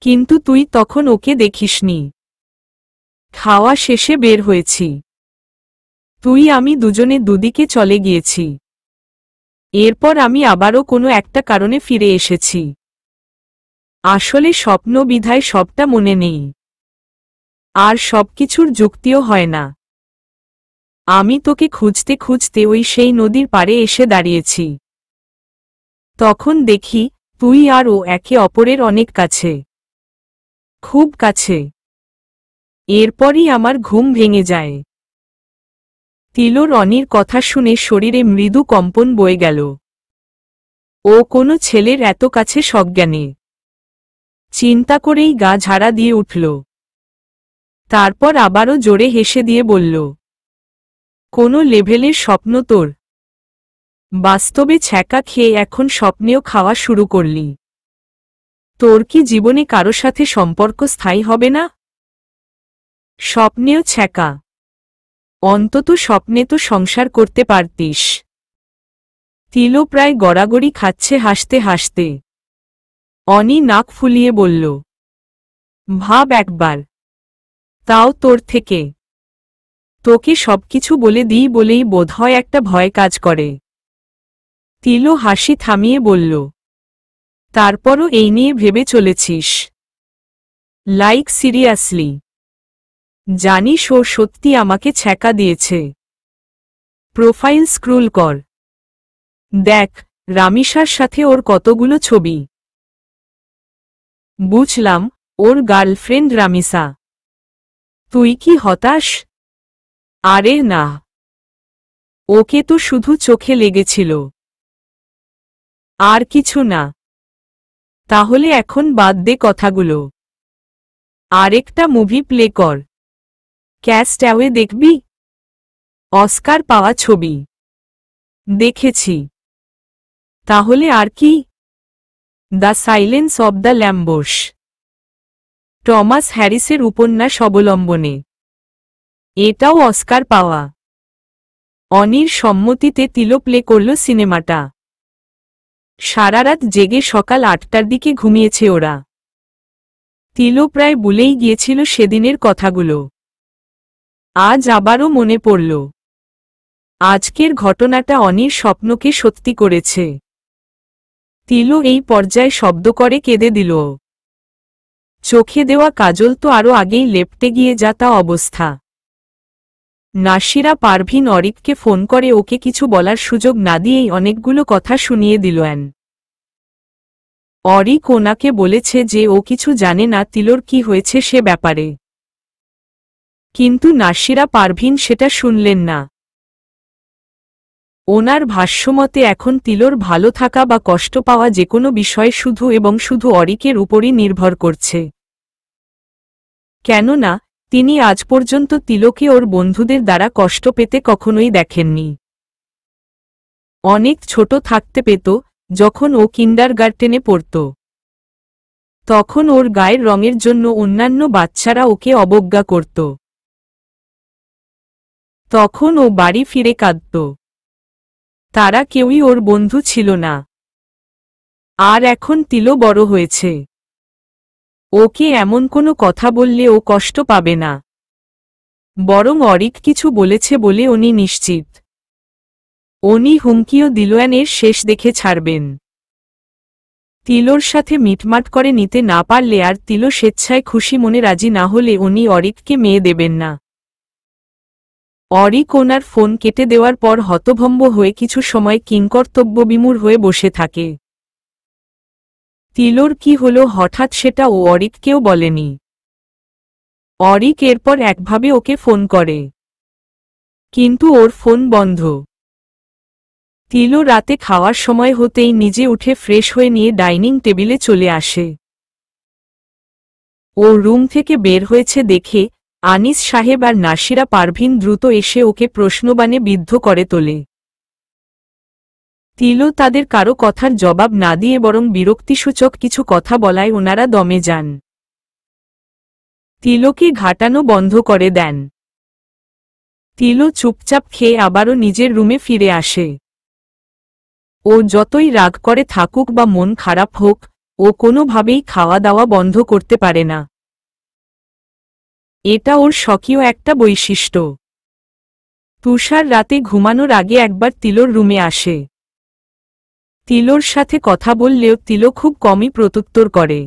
কিন্তু তুই তখন ওকে দেখিসনি। খাওয়া শেষে বের হয়েছি। তুই আমি দুজনে দুদিকে চলে গিয়েছি। এরপর আমি আবারও কোনো একটা কারণে ফিরে এসেছি। আসলে স্বপ্ন বিধায় সবটা মনে নেই। আর সবকিছুর যুক্তিও হয় না। আমি তোকে খুঁজতে খুঁজতে ওই সেই নদীর পাড়ে এসে দাঁড়িয়েছি। তখন দেখি তুই আর ও একে অপরের অনেক কাছে, খুব কাছে। এরপরই আমার ঘুম ভেঙে যায়। তিলোর অনির কথা শুনে শরীরে মৃদু কম্পন বয়ে গেল। ও কোনো ছেলের এত কাছে সজ্ঞানে। চিন্তা করেই গা ঝাড়া দিয়ে উঠল। তারপর আবারও জোরে হেসে দিয়ে বলল, কোনো লেভেলের স্বপ্ন তোর? বাস্তবে ছ্যাঁকা খেয়ে এখন স্বপ্নেও খাওয়া শুরু করলি? তোর কি জীবনে কারো সাথে সম্পর্ক স্থায়ী হবে না? স্বপ্নেও ছ্যাঁকা? অন্তত স্বপ্নে তো সংসার করতে পারতিস। তিলো প্রায় গড়াগড়ি খাচ্ছে হাসতে হাসতে। অনি নাক ফুলিয়ে বলল, ভাব একবার, তাও তোর থেকে। তোকে সবকিছু বলে দিই বলেই বোধহয় একটা ভয় কাজ করে। তিলো হাসি থামিয়ে বলল, তারপরও এই নিয়ে ভেবে চলেছিস? Like seriously? জানিস ও সত্যি আমাকে ছ্যাঁকা দিয়েছে। প্রোফাইল স্ক্রোল কর, দেখ রামিসার সাথে ওর কতগুলো ছবি। বুঝলাম, ওর গার্লফ্রেন্ড রামিসা। তুই কি হতাশ? আরে না, ওকে তো শুধু চোখে লেগেছিল, আর কিছু না। তাহলে এখন বাদ দে কথাগুলো। আরেকটা মুভি প্লে কর। ক্যাস্ট অ্যাওয়ে দেখবি? অস্কার পাওয়া ছবি। দেখেছি। তাহলে আর কি? The Silence of the Lambs, Thomas হ্যারিসের উপন্যাস অবলম্বনে। এটাও অস্কার পাওয়া। অনির সম্মতিতে তিলো প্লে করল সিনেমাটা। সারারাত জেগে সকাল 8টার দিকে ঘুমিয়েছে ওরা। তিলো প্রায় ভুলেই গিয়েছিল সেদিনের কথাগুলো। আজ আবারও মনে পড়ল। আজকের ঘটনাটা অনির স্বপ্নকে সত্যি করেছে। তিলো এই পর্যায়ে শব্দ করে কেঁদে দিল। চোখে দেওয়া কাজল তো আরও আগেই লেপ্টে গিয়ে যা তা অবস্থা। নাসিরা পারভিন অরিককে ফোন করে ওকে কিছু বলার সুযোগ না দিয়েই অনেকগুলো কথা শুনিয়ে দিল। অরিক ওনাকে বলেছে যে ও কিছু জানে না তিলোর কি হয়েছে সে ব্যাপারে। কিন্তু নাসিরা পারভিন সেটা শুনলেন না। ওনার ভাষ্যমতে এখন তিলোর ভালো থাকা বা কষ্ট পাওয়া যেকোনো বিষয় শুধু এবং শুধু অরিকের উপরই নির্ভর করছে। কেননা তিনি আজ পর্যন্ত তিলোকে ওর বন্ধুদের দ্বারা কষ্ট পেতে কখনোই দেখেননি। অনেক ছোট থাকতে পেত, যখন ও কিন্ডারগার্টেনে পড়ত। তখন ওর গায়ের রঙের জন্য অন্যান্য বাচ্চারা ওকে অবজ্ঞা করত। তখন ও বাড়ি ফিরে কাঁদত। তারা কেউই ওর বন্ধু ছিল না। আর এখন তিলো বড় হয়েছে। ওকে এমন কোনো কথা বললে ও কষ্ট পাবে না। বরং অরিক কিছু বলেছে বলে উনি নিশ্চিত। উনি হুমকিও দিলওয়ানের শেষ দেখে ছাড়বেন। তিলোর সাথে মিটমাট করে নিতে না পারলে আর তিলো স্বেচ্ছায় খুশি মনে রাজি না হলে উনি অরিককে মেয়ে দেবেন না। অরিক ওনার ফোন কেটে দেওয়ার পর হতভম্ব হয়ে কিছু সময় কিংকর্তব্যবিমূঢ় হয়ে বসে থাকে। তিলোর কি হলো হঠাৎ সেটা ও অরিককেও বলেনি। অরিক এরপর একভাবে ওকে ফোন করে, কিন্তু ওর ফোন বন্ধ। তিলো রাতে খাওয়ার সময় হতেই নিজে উঠে ফ্রেশ হয়ে নিয়ে ডাইনিং টেবিলে চলে আসে। ও রুম থেকে বের হয়েছে দেখে আনিস সাহেব আর নাসিরা পারভিন দ্রুত এসে ওকে প্রশ্নবাণে বিদ্ধ করে তোলে। তিলো তাদের কারো কথার জবাব না দিয়ে বরং বিরক্তিসূচক কিছু কথা বলায় ওনারা দমে যান। তিলোকে ঘাটানো বন্ধ করে দেন। তিলো চুপচাপ খেয়ে আবারও নিজের রুমে ফিরে আসে। ও যতই রাগ করে থাকুক বা মন খারাপ হোক, ও কোনোভাবেই খাওয়া দাওয়া বন্ধ করতে পারে না। এটা ওর স্বকীয় একটা বৈশিষ্ট্য। তুষার রাতে ঘুমানোর আগে একবার তিলোর রুমে আসে। তিলোর সাথে কথা বললেও তিলো খুব কমই প্রত্যুত্তর করে।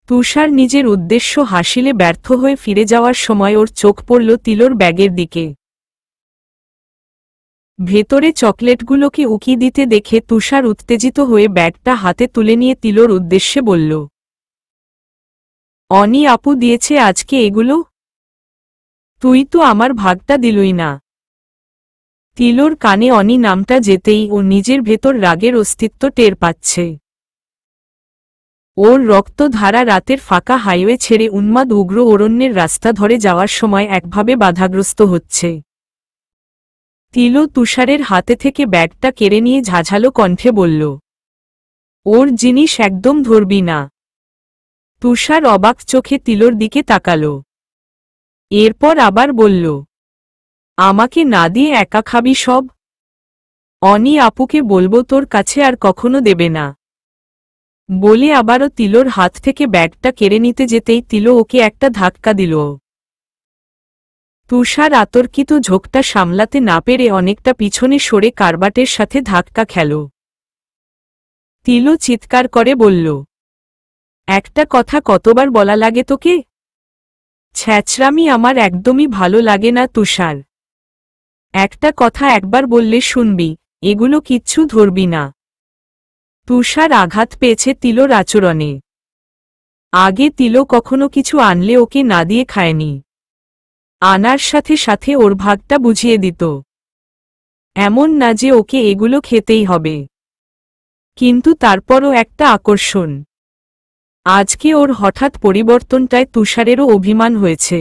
তুষার নিজের উদ্দেশ্য হাসিলে ব্যর্থ হয়ে ফিরে যাওয়ার সময় ওর চোখ পড়ল তিলোর ব্যাগের দিকে। ভেতরে চকলেটগুলোকে উকি দিতে দেখে তুষার উত্তেজিত হয়ে ব্যাগটা হাতে তুলে নিয়ে তিলোর উদ্দেশ্যে বলল, অনি আপু দিয়েছে আজকে এগুলো? তুই তো আমার ভাগটা দিলই না। তিলোর কানে অনি নামটা যেতেই ও নিজের ভেতর রাগের অস্তিত্ব টের পাচ্ছে। ওর রক্তধারা রাতের ফাঁকা হাইওয়ে ছেড়ে উন্মাদ উগ্র অরণ্যের রাস্তা ধরে যাওয়ার সময় একভাবে বাধাগ্রস্ত হচ্ছে। তিলো তুষারের হাতে থেকে ব্যাগটা কেড়ে নিয়ে ঝাঝালো কণ্ঠে বলল, ওর জিনিস একদম ধরবি না। তুষার অবাক চোখে তিলোর দিকে তাকাল। এরপর আবার বলল, আমাকে না দিয়ে একা খাবি সব? অনি আপুকে বলবো তোর কাছে আর কখনো দেবে না। বলে আবারও তিলোর হাত থেকে ব্যাগটা কেড়ে নিতে যেতেই তিলো ওকে একটা ধাক্কা দিল। তুষার আতর্কিত ঝোঁকটা সামলাতে না পেরে অনেকটা পিছনে সরে কার্বাটের সাথে ধাক্কা খেল। তিলো চিৎকার করে বলল, একটা কথা কতবার বলা লাগে তোকে? ছ্যাঁচড়ামি আমার একদমই ভালো লাগে না তুষার। একটা কথা একবার বললে শুনবি, এগুলো কিচ্ছু ধরবি না। তুষার আঘাত পেয়েছে তিলোর আচরণে। আগে তিলো কখনো কিছু আনলে ওকে না দিয়ে খায়নি। আনার সাথে সাথে ওর ভাগটা বুঝিয়ে দিত। এমন না যে ওকে এগুলো খেতেই হবে। কিন্তু তারপরও একটা আকর্ষণ। আজকে ওর হঠাৎ পরিবর্তনটায় তুষারেরও অভিমান হয়েছে।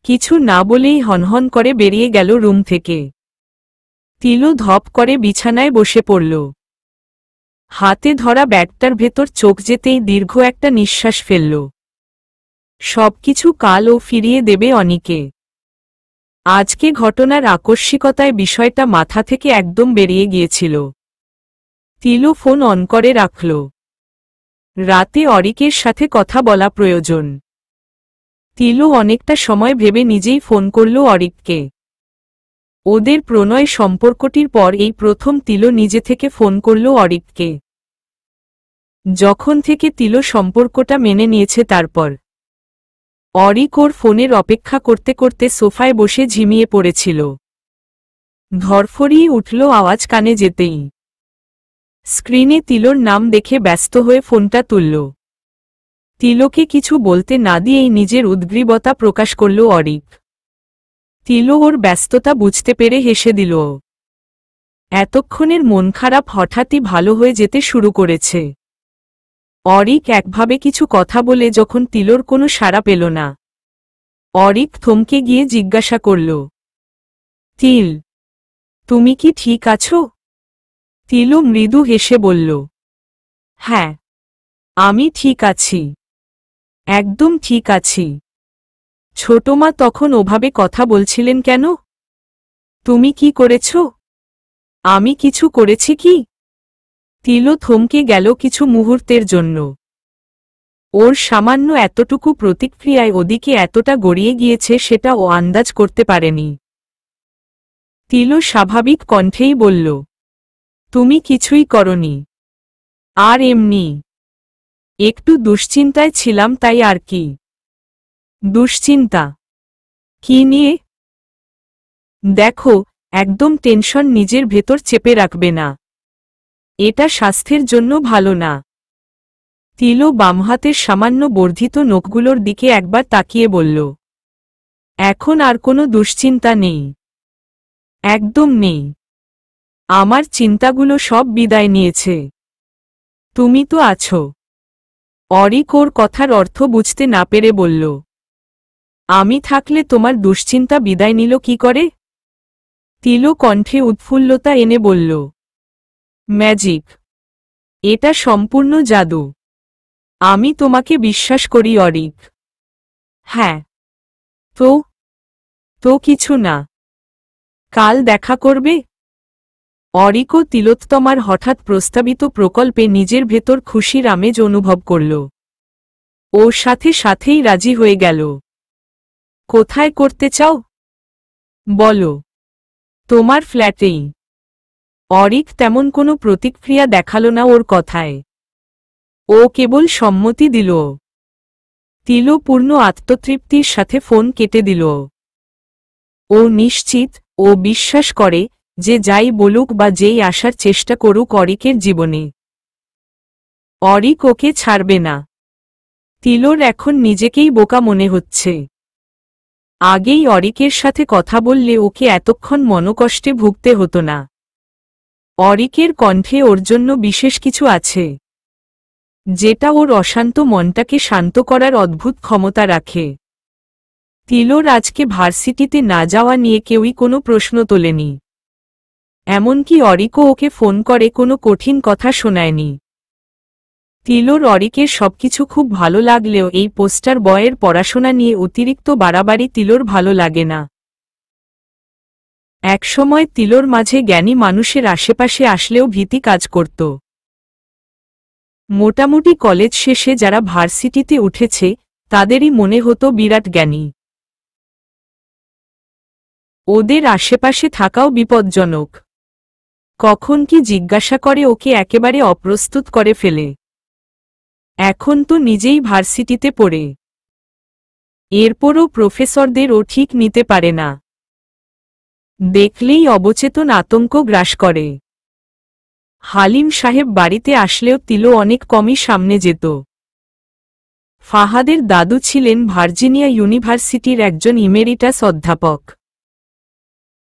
কিছু না বলেই হনহন করে বেরিয়ে গেল রুম থেকে। তিলো ধপ করে বিছানায় বসে পড়ল। হাতে ধরা ব্যাগটার ভেতর চোখ যেতেই দীর্ঘ একটা নিঃশ্বাস ফেলল। সবকিছু কাল ও ফিরিয়ে দেবে অনিকে। আজকে ঘটনার আকস্মিকতায় বিষয়টা মাথা থেকে একদম বেরিয়ে গিয়েছিল। তিলো ফোন অন করে রাখল। রাতে অরিকের সাথে কথা বলা প্রয়োজন। তিলো অনেকটা সময় ভেবে নিজেই ফোন করল অরিককে। ওদের প্রণয় সম্পর্কটির পর এই প্রথম তিলো নিজে থেকে ফোন করল অরিককে। যখন থেকে তিলো সম্পর্কটা মেনে নিয়েছে তারপর অরিক ওর ফোনের অপেক্ষা করতে করতে সোফায় বসে ঝিমিয়ে পড়েছিল। ধরফরিয়ে উঠল আওয়াজ কানে যেতেই। স্ক্রিনে তিলোর নাম দেখে ব্যস্ত হয়ে ফোনটা তুলল। তিলোকে কিছু বলতে না দিয়েই নিজের উদ্গ্রীবতা প্রকাশ করল অরিক। তিলো ওর ব্যস্ততা বুঝতে পেরে হেসে দিল। এতক্ষণের মন খারাপ হঠাৎই ভালো হয়ে যেতে শুরু করেছে। অরিক একভাবে কিছু কথা বলে যখন তিলোর কোনো সাড়া পেল না, অরিক থমকে গিয়ে জিজ্ঞাসা করল, তিল, তুমি কি ঠিক আছো? তিলো মৃদু হেসে বলল, হ্যাঁ, আমি ঠিক আছি, একদম ঠিক আছি। ছোটমা তখন ওভাবে কথা বলছিলেন কেন? তুমি কি করেছ? আমি কিছু করেছি কি? তিলো থমকে গেল কিছু মুহূর্তের জন্য। ওর সামান্য এতটুকু প্রতিক্রিয়ায় ওদিকে এতটা গড়িয়ে গিয়েছে সেটা ও আন্দাজ করতে পারেনি। তিলো স্বাভাবিক কণ্ঠেই বলল, তুমি কিছুই করনি। আর এমনি একটু দুশ্চিন্তায় ছিলাম তাই আর কি। দুশ্চিন্তা? কি নিয়ে? দেখো, একদম টেনশন নিজের ভেতর চেপে রাখবে না। এটা স্বাস্থ্যের জন্য ভালো না। তিলো বামহাতের সামান্য বর্ধিত নখগুলোর দিকে একবার তাকিয়ে বলল, এখন আর কোনো দুশ্চিন্তা নেই। একদম নেই। আমার চিন্তাগুলো সব বিদায় নিয়েছে। তুমি তো আছো। অরিক ওর কথার অর্থ বুঝতে না পেরে বলল, আমি থাকলে তোমার দুশ্চিন্তা বিদায় নিল কি করে? তিলো কণ্ঠে উৎফুল্লতা এনে বলল, ম্যাজিক। এটা সম্পূর্ণ জাদু। আমি তোমাকে বিশ্বাস করি অরিক। হ্যাঁ। তো তো কিছু না। কাল দেখা করবে? অরিক ও তিলোত্তমার হঠাৎ প্রস্তাবিত প্রকল্পে নিজের ভেতর খুশির আমেজ অনুভব করল। ও সাথে সাথেই রাজি হয়ে গেল। কোথায় করতে চাও? বলো। তোমার ফ্ল্যাটেই। অরিক তেমন কোনো প্রতিক্রিয়া দেখালো না ওর কথায়। ও কেবল সম্মতি দিল। তিলো পূর্ণ আত্মতৃপ্তির সাথে ফোন কেটে দিল। ও নিশ্চিত, ও বিশ্বাস করে যে যাই বলুক বা যেই আসার চেষ্টা করুক অরিকের জীবনে, অরিক ওকে ছাড়বে না। তিলোর এখন নিজেকেই বোকা মনে হচ্ছে। আগেই অরিকের সাথে কথা বললে ওকে এতক্ষণ মনোকষ্টে ভুগতে হতো না। অরিকের কণ্ঠে ওর জন্য বিশেষ কিছু আছে, যেটা ওর অশান্ত মনটাকে শান্ত করার অদ্ভুত ক্ষমতা রাখে। তিলোর আজকে ভার্সিটিতে না যাওয়া নিয়ে কেউই কোনো প্রশ্ন তোলেনি। এমনকি অরিকও ওকে ফোন করে কোনো কঠিন কথা শোনায়নি। তিলোর অরিকের সবকিছু খুব ভালো লাগলেও এই পোস্টার বয়ের পড়াশোনা নিয়ে অতিরিক্ত বাড়াবাড়ি তিলোর ভালো লাগে না। একসময় তিলোর মাঝে জ্ঞানী মানুষের আশেপাশে আসলেও ভীতি কাজ করত। মোটামুটি কলেজ শেষে যারা ভার্সিটিতে উঠেছে তাদেরই মনে হতো বিরাট জ্ঞানী। ওদের আশেপাশে থাকাও বিপজ্জনক। কখন কি জিজ্ঞাসা করে ওকে একেবারে অপ্রস্তুত করে ফেলে। এখন তো নিজেই ভার্সিটিতে পড়ে, এরপরও প্রফেসরদের ও ঠিক নিতে পারে না। দেখলেই অবচেতন আতঙ্ক গ্রাস করে। হালিম সাহেব বাড়িতে আসলেও তিলো অনেক কমই সামনে যেত। ফাহাদের দাদু ছিলেন ভার্জিনিয়া ইউনিভার্সিটির একজন ইমেরিটাস অধ্যাপক।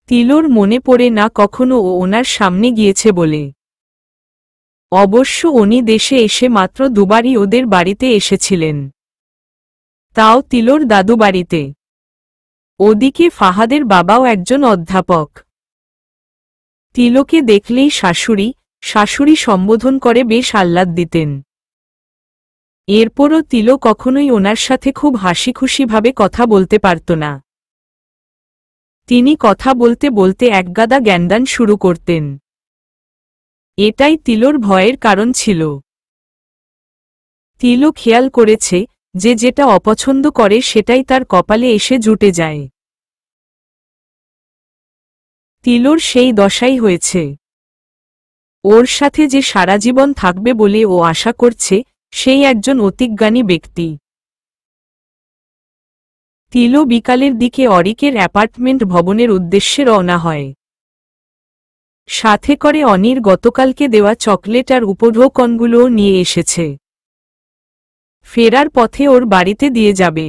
তিলোর মনে পড়ে না কখনো ও ওনার সামনে গিয়েছে বলে। অবশ্য উনি দেশে এসে মাত্র দুবারই ওদের বাড়িতে এসেছিলেন, তাও তিলোর দাদু বাড়িতে। ওদিকে ফাহাদের বাবাও একজন অধ্যাপক। তিলোকে দেখলেই শাশুড়ি শাশুড়ি সম্বোধন করে বেশ আহ্লাদ দিতেন। এরপরও তিলো কখনোই ওনার সাথে খুব হাসিখুশিভাবে কথা বলতে পারত না। তিনি কথা বলতে বলতে একগাদা জ্ঞানদান শুরু করতেন। এটাই তিলোর ভয়ের কারণ ছিল। তিলো খেয়াল করেছে যে যেটা অপছন্দ করে সেটাই তার কপালে এসে জুটে যায়। তিলোর সেই দশাই হয়েছে। ওর সাথে যে সারা জীবন থাকবে বলে ও আশা করছে সেই একজন অতিজ্ঞানী ব্যক্তি। তিলো বিকালের দিকে অরিকের অ্যাপার্টমেন্ট ভবনের উদ্দেশ্যে রওনা হয়। সাথে করে অনির গতকালকে দেওয়া চকলেট আর উপঢৌকনগুলোও নিয়ে এসেছে। ফেরার পথে ওর বাড়িতে দিয়ে যাবে।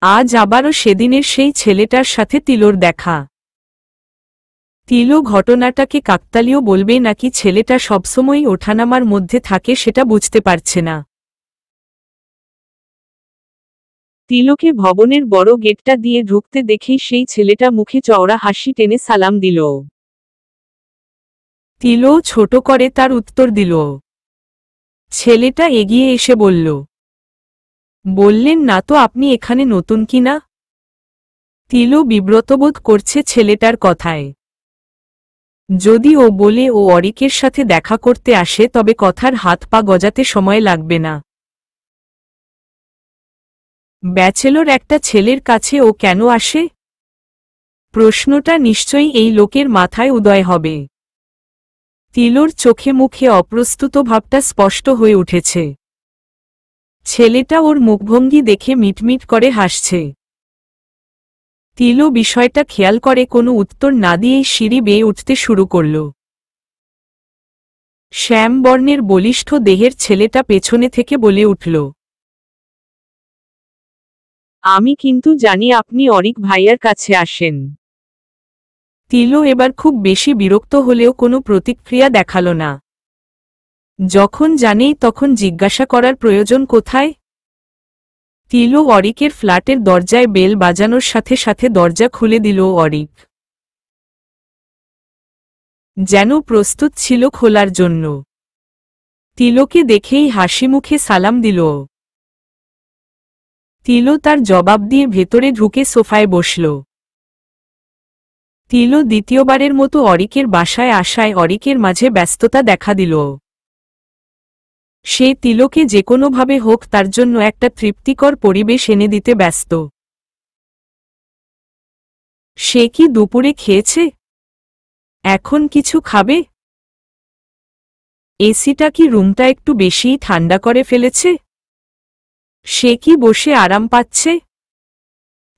আজ আবারও সেদিনের সেই ছেলেটার সাথে তিলোর দেখা। তিলো ঘটনাটাকে কাকতালীয় বলবে নাকি ছেলেটা সবসময়ই ওঠানামার মধ্যে থাকে সেটা বুঝতে পারছে না। তিলোকে ভবনের বড় গেটটা দিয়ে ঢুকতে দেখেই সেই ছেলেটা মুখে চওড়া হাসি টেনে সালাম দিল। তিলো ছোট করে তার উত্তর দিল। ছেলেটা এগিয়ে এসে বলল, বললেন না তো আপনি এখানে নতুন কিনা? তিলো বিব্রতবোধ করছে ছেলেটার কথায়। যদি ও বলে ও অরিকের সাথে দেখা করতে আসে তবে কথার হাত পা গজাতে সময় লাগবে না। ব্যাচেলর একটা ছেলের কাছে ও কেন আসে? প্রশ্নটা নিশ্চয়ই এই লোকের মাথায় উদয় হবে। তিলোর চোখে মুখে অপ্রস্তুত ভাবটা স্পষ্ট হয়ে উঠেছে। ছেলেটা ওর মুখভঙ্গি দেখে মিটমিট করে হাসছে। তিলো বিষয়টা খেয়াল করে কোনো উত্তর না দিয়েই সিঁড়ি বেয়ে উঠতে শুরু করল। শ্যাম বর্ণের বলিষ্ঠ দেহের ছেলেটা পেছনে থেকে বলে উঠল, আমি কিন্তু জানি আপনি অরিক ভাইয়ার কাছে আসেন। তিলো এবার খুব বেশি বিরক্ত হলেও কোনো প্রতিক্রিয়া দেখাল না। যখন জানেই তখন জিজ্ঞাসা করার প্রয়োজন কোথায়? তিলো অরিকের ফ্ল্যাটের দরজায় বেল বাজানোর সাথে সাথে দরজা খুলে দিল অরিক। যেন প্রস্তুত ছিল খোলার জন্য। তিলোকে দেখেই হাসি মুখে সালাম দিল। তিলো তার জবাব দিয়ে ভেতরে ঢুকে সোফায় বসল। তিলো দ্বিতীয়বারের মতো অরিকের বাসায় আসায় অরিকের মাঝে ব্যস্ততা দেখা দিল। সে তিলোকে যেকোনোভাবে হোক তার জন্য একটা তৃপ্তিকর পরিবেশ এনে দিতে ব্যস্ত। সে কি দুপুরে খেয়েছে? এখন কিছু খাবে? এসিটা কি রুমটা একটু বেশিই ঠান্ডা করে ফেলেছে? সে কি বসে আরাম পাচ্ছে?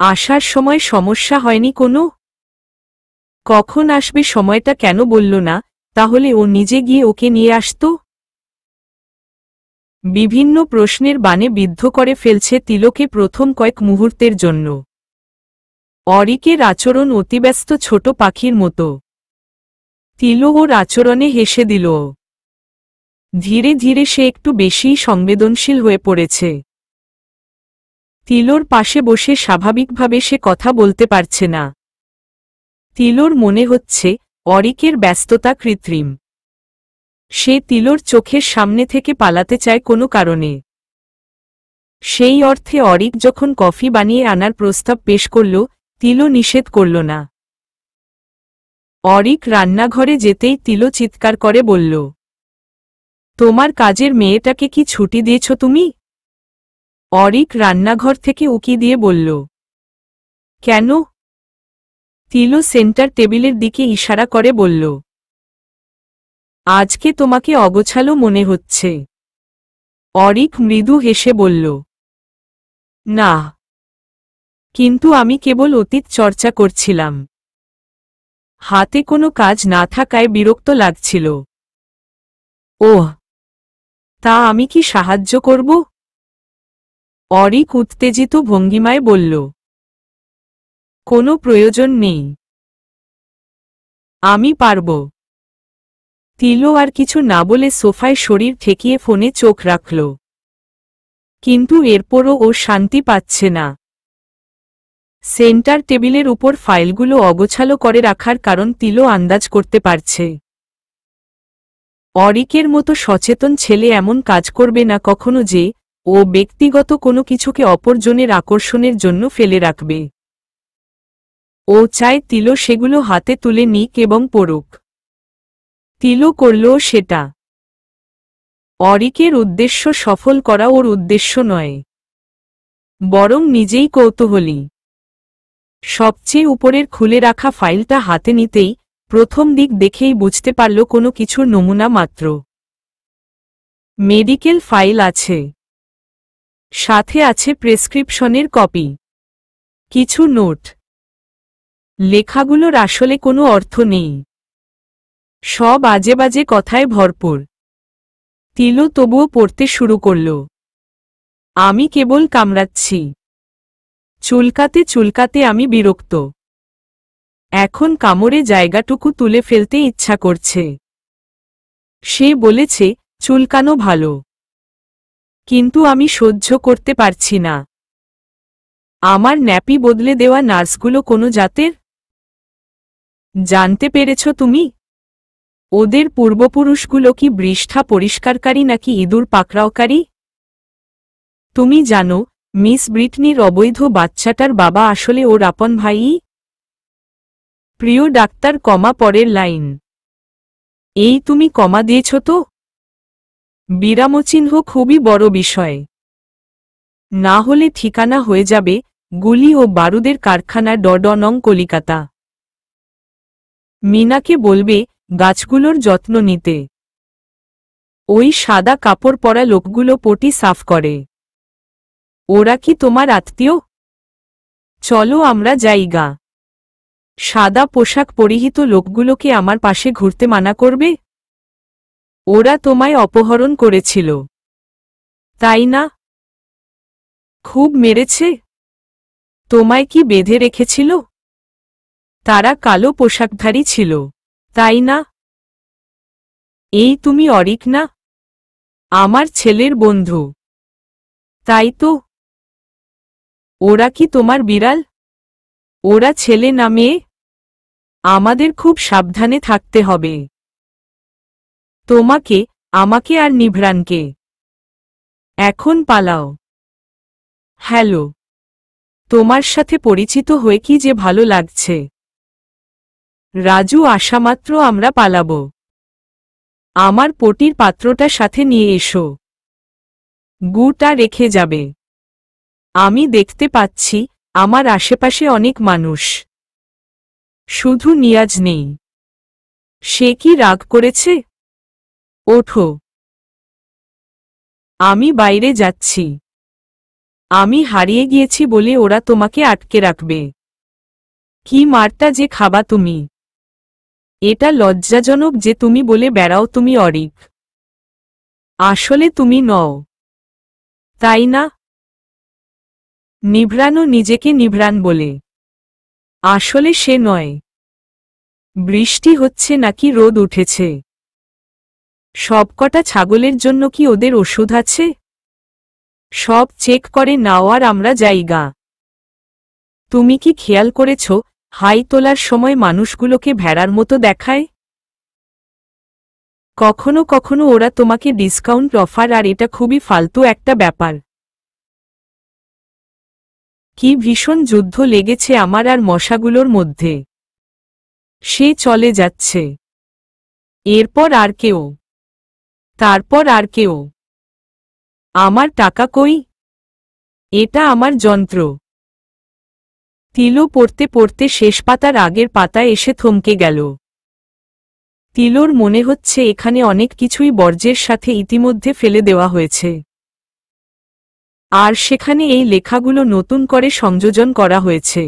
আসার সময় সমস্যা হয়নি কোনো? কখন আসবে সময়টা কেন বলল না, তাহলে ও নিজে গিয়ে ওকে নিয়ে আসত? বিভিন্ন প্রশ্নের বাণে বিদ্ধ করে ফেলছে তিলোকে প্রথম কয়েক মুহূর্তের জন্য। অরিকের আচরণ অতিব্যস্ত ছোট পাখির মতো। তিলো ওর আচরণে হেসে দিল। ধীরে ধীরে সে একটু বেশিই সংবেদনশীল হয়ে পড়েছে। তিলোর পাশে বসে স্বাভাবিকভাবে সে কথা বলতে পারছে না। তিলোর মনে হচ্ছে অরিকের ব্যস্ততা কৃত্রিম। সে তিলোর চোখের সামনে থেকে পালাতে চায় কোনো কারণে। সেই অর্থে অরিক যখন কফি বানিয়ে আনার প্রস্তাব পেশ করল, তিলো নিষেধ করল না। অরিক রান্নাঘরে যেতেই তিলো চিৎকার করে বলল, তোমার কাজের মেয়েটাকে কি ছুটি দিয়েছ তুমি? অরিক রান্নাঘর থেকে উকি দিয়ে বলল, কেন? তিলো সেন্টার টেবিলের দিকে ইশারা করে বলল, আজকে তোমাকে অগোছালো মনে হচ্ছে। অরিক মৃদু হেসে বলল, না, কিন্তু আমি কেবল অতীত চর্চা করছিলাম। হাতে কোনো কাজ না থাকায় বিরক্ত লাগছিল। ওহ, তা আমি কি সাহায্য করব? অরিক উত্তেজিত ভঙ্গিমায় বলল, কোনো প্রয়োজন নেই, আমি পারব। তিলো আর কিছু না বলে সোফায় শরীর ঠেকিয়ে ফোনে চোখ রাখল। কিন্তু এরপরও ও শান্তি পাচ্ছে না। সেন্টার টেবিলের উপর ফাইলগুলো অগোছালো করে রাখার কারণ তিলো আন্দাজ করতে পারছে। অরিকের মতো সচেতন ছেলে এমন কাজ করবে না কখনো যে ও ব্যক্তিগত কোনো কিছুকে অপরজনের আকর্ষণের জন্য ফেলে রাখবে। ও চায় তিলো সেগুলো হাতে তুলে নিক এবং পড়ুক। তিলো করলও সেটা। অরিকের উদ্দেশ্য সফল করা ওর উদ্দেশ্য নয়, বরং নিজেই কৌতূহলী। সবচেয়ে উপরের খুলে রাখা ফাইলটা হাতে নিতেই প্রথম দিক দেখেই বুঝতে পারল কোনো কিছুর নমুনা মাত্র। মেডিকেল ফাইল আছে, সাথে আছে প্রেসক্রিপশনের কপি, কিছু নোট। লেখাগুলোর আসলে কোনো অর্থ নেই, সব আজে বাজে কথায় ভরপুর। তিলো তবুও পড়তে শুরু করল, আমি কেবল কামড়াচ্ছি, চুলকাতে চুলকাতে আমি বিরক্ত। এখন কামড়ে জায়গাটুকু তুলে ফেলতে ইচ্ছা করছে। সে বলেছে চুলকানো ভালো, কিন্তু আমি সহ্য করতে পারছি না। আমার ন্যাপি বদলে দেওয়া নার্সগুলো কোনো জাতের? জানতে পেরেছ তুমি? ওদের পূর্বপুরুষগুলো কি বৃষ্ঠা পরিষ্কারকারী নাকি ইঁদুর পাকড়াওকারী? তুমি জানো মিস ব্রিটনির অবৈধ বাচ্চাটার বাবা আসলে ওর আপন ভাই? প্রিয় ডাক্তার, পরের লাইন। এই তুমি কমা দিয়েছ তো? বিরামচিহ্ন খুবই বড় বিষয়, না হলে ঠিকানা হয়ে যাবে গুলি ও বারুদের কারখানা নং কলিকাতা। মিনাকে বলবে গাছগুলোর যত্ন নিতে। ওই সাদা কাপড় পরা লোকগুলো পটি সাফ করে। ওরা কি তোমার আত্মীয়? চলো আমরা যাইগা। সাদা পোশাক পরিহিত লোকগুলোকে আমার পাশে ঘুরতে মানা করবে? ওরা তোমায় অপহরণ করেছিল, তাই না? খুব মেরেছে? তোমায় কি বেঁধে রেখেছিল? তারা কালো পোশাকধারী ছিল, তাই না? এই তুমি অরিক না, আমার ছেলের বন্ধু, তাই তো? ওরা কি তোমার বিড়াল? ওরা ছেলে না মেয়ে? আমাদের খুব সাবধানে থাকতে হবে। তোমাকে, আমাকে আর নিভ্রানকে। এখন পালাও। হ্যালো, তোমার সাথে পরিচিত হয়ে কি যে ভালো লাগছে। রাজু আসামাত্র আমরা পালাবো। আমার পটির পাত্রটা সাথে নিয়ে এসো। গুটা রেখে যাবে। আমি দেখতে পাচ্ছি আমার আশেপাশে অনেক মানুষ, শুধু নিয়াজ নেই। সে কি রাগ করেছে? ওঠো, আমি বাইরে যাচ্ছি। আমি হারিয়ে গিয়েছি বলে ওরা তোমাকে আটকে রাখবে। কি মারটা যে খাবা তুমি! এটা লজ্জাজনক যে তুমি বলে বেড়াও তুমি অরিক। আসলে তুমি নও, তাই না? নিভৃণও নিজেকে নিভৃণ বলে। আসলে সে নয়। বৃষ্টি হচ্ছে নাকি রোদ উঠেছে? সবকটা ছাগলের জন্য কি ওদের ওষুধ আছে? সব চেক করে নাও আর আমরা যাইগা। তুমি কি খেয়াল করেছ হাই তোলার সময় মানুষগুলোকে ভেড়ার মতো দেখায়? কখনো কখনো ওরা তোমাকে ডিসকাউন্ট অফার, আর এটা খুবই ফালতু একটা ব্যাপার। কি ভীষণ যুদ্ধ লেগেছে আমার আর মশাগুলোর মধ্যে। সে চলে যাচ্ছে। এরপর আর কেউ, তারপর আর কেউ। আমার টাকা কই? এটা আমার যন্ত্র। তিলো পড়তে পড়তে শেষ পাতার আগের পাতায় এসে থমকে গেল। তিলোর মনে হচ্ছে এখানে অনেক কিছুই বর্জ্যের সাথে ইতিমধ্যে ফেলে দেওয়া হয়েছে, আর সেখানে এই লেখাগুলো নতুন করে সংযোজন করা হয়েছে।